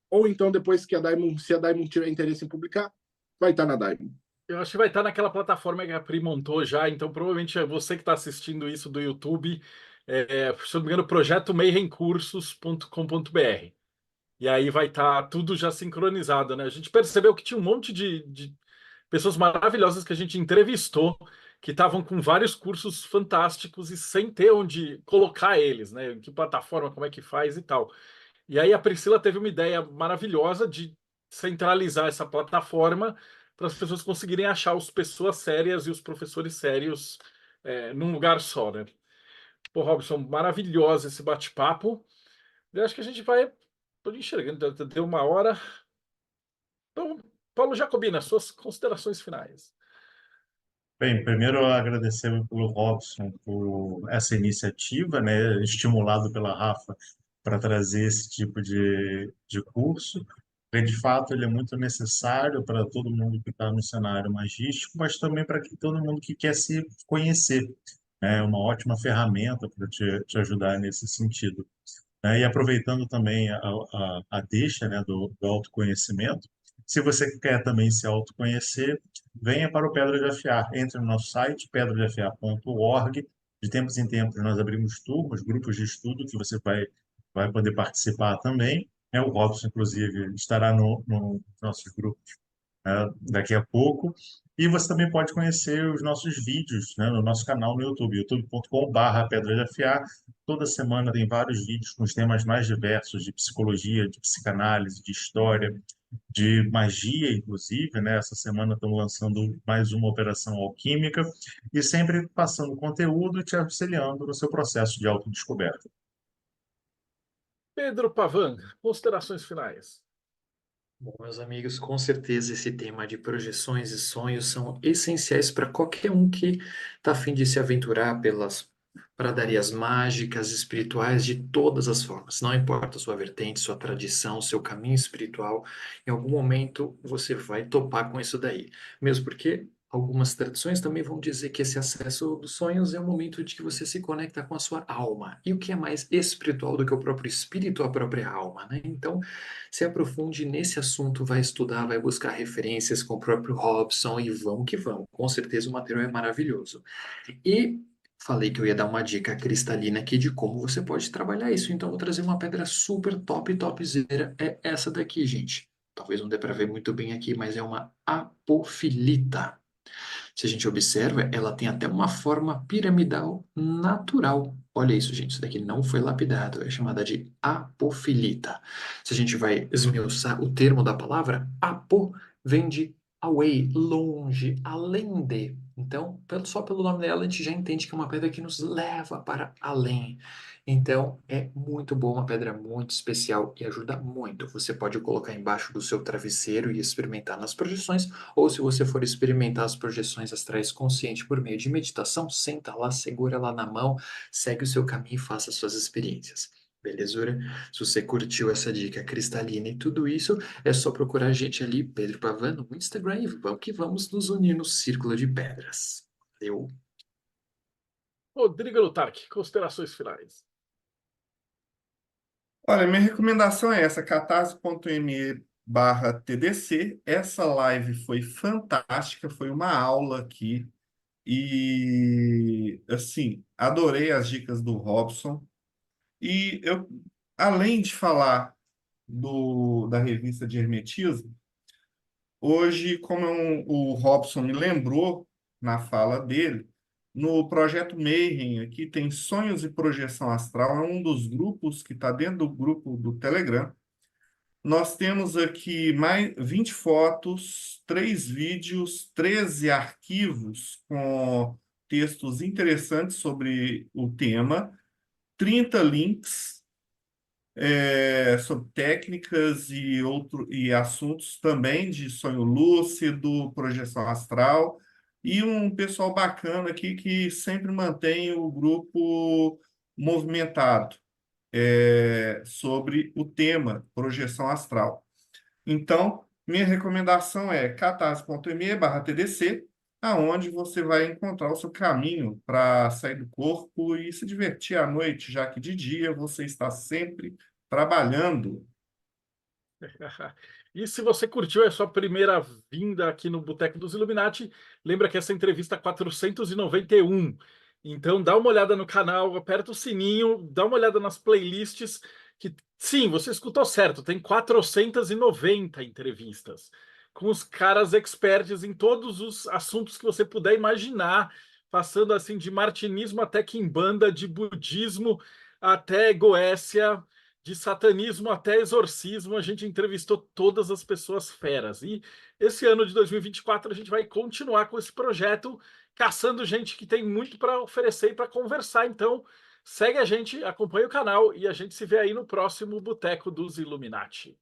ou então depois que se a Daimon tiver interesse em publicar, vai estar na Daimon. Eu acho que vai estar naquela plataforma que a Pri montou já, então provavelmente é você que está assistindo isso do YouTube, se não me engano, projeto mayhemcursos.com.br. E aí vai estar tudo já sincronizado, né? A gente percebeu que tinha um monte de pessoas maravilhosas que a gente entrevistou que estavam com vários cursos fantásticos e sem ter onde colocar eles, né? Em que plataforma, como é que faz e tal. E aí a Priscila teve uma ideia maravilhosa de centralizar essa plataforma para as pessoas conseguirem achar as pessoas sérias e os professores sérios num lugar só, né? Pô, Robson, maravilhoso esse bate-papo. Eu acho que a gente vai tô enxergando, deu uma hora. Então, Paulo Jacobina, suas considerações finais. Bem, primeiro agradecer pelo Robson por essa iniciativa, né, estimulado pela Rafa para trazer esse tipo de curso, porque de fato ele é muito necessário para todo mundo que está no cenário magístico, mas também para que todo mundo que quer se conhecer. É uma ótima ferramenta para te ajudar nesse sentido, né? E aproveitando também a deixa, né, do autoconhecimento, se você quer também se autoconhecer, venha para o Pedra de Afiar. Entre no nosso site, pedradeafiar.org. De tempos em tempos, nós abrimos turmas, grupos de estudo que você vai poder participar também. O Robson, inclusive, estará no nossos grupos, né, daqui a pouco. E você também pode conhecer os nossos vídeos, né, no nosso canal no YouTube, youtube.com/Pedra de Afiar. Toda semana tem vários vídeos com os temas mais diversos de psicologia, de psicanálise, de história, de magia, inclusive, né? Essa semana estamos lançando mais uma operação alquímica e sempre passando conteúdo e te auxiliando no seu processo de autodescoberta. Pedro Pavan, considerações finais. Bom, meus amigos, com certeza esse tema de projeções e sonhos são essenciais para qualquer um que está a fim de se aventurar pelas pradarias mágicas, espirituais, de todas as formas. Não importa a sua vertente, sua tradição, seu caminho espiritual, em algum momento você vai topar com isso daí. Mesmo porque algumas tradições também vão dizer que esse acesso dos sonhos é o momento de que você se conecta com a sua alma. E o que é mais espiritual do que o próprio espírito, a própria alma, né? Então, se aprofunde nesse assunto, vai estudar, vai buscar referências com o próprio Robson e vamos que vamos. Com certeza o material é maravilhoso. E falei que eu ia dar uma dica cristalina aqui de como você pode trabalhar isso. Então, vou trazer uma pedra super top, topzera. É essa daqui, gente. Talvez não dê para ver muito bem aqui, mas é uma apofilita. Se a gente observa, ela tem até uma forma piramidal natural. Olha isso, gente. Isso daqui não foi lapidado. É chamada de apofilita. Se a gente vai esmiuçar o termo da palavra, apo vem de away, longe, além de. Então, só pelo nome dela, a gente já entende que é uma pedra que nos leva para além. Então, é muito boa, uma pedra muito especial e ajuda muito. Você pode colocar embaixo do seu travesseiro e experimentar nas projeções, ou se você for experimentar as projeções astrais consciente por meio de meditação, senta lá, segura lá na mão, segue o seu caminho e faça suas experiências. Belezura? Se você curtiu essa dica cristalina e tudo isso, é só procurar a gente ali, Pedro Pavan, no Instagram, e vamos que vamos nos unir no Círculo de Pedras. Valeu! Rodrigo Lutarque, considerações finais. Olha, minha recomendação é essa, catarse.me/TDC. Essa live foi fantástica, foi uma aula aqui. E, assim, adorei as dicas do Robson. E eu, além de falar da revista de Hermetismo, hoje, como o Robson me lembrou na fala dele, no projeto Mayhem, aqui tem Sonhos e Projeção Astral, é um dos grupos que está dentro do grupo do Telegram. Nós temos aqui mais 20 fotos, 3 vídeos, 13 arquivos com textos interessantes sobre o tema, 30 links sobre técnicas e assuntos também de sonho lúcido, projeção astral, e um pessoal bacana aqui que sempre mantém o grupo movimentado sobre o tema projeção astral. Então, minha recomendação é catarse.me/TDC, aonde você vai encontrar o seu caminho para sair do corpo e se divertir à noite, já que de dia você está sempre trabalhando. E se você curtiu a sua primeira vinda aqui no Boteco dos Illuminati, lembra que essa entrevista é 491. Então dá uma olhada no canal, aperta o sininho, dá uma olhada nas playlists, que sim, você escutou certo, tem 490 entrevistas com os caras experts em todos os assuntos que você puder imaginar passando assim de martinismo até quimbanda, de budismo até goécia, de satanismo até exorcismo. A gente entrevistou todas as pessoas feras. E esse ano de 2024 a gente vai continuar com esse projeto, caçando gente que tem muito para oferecer e para conversar. Então, segue a gente, acompanha o canal e a gente se vê aí no próximo Boteco dos Illuminati.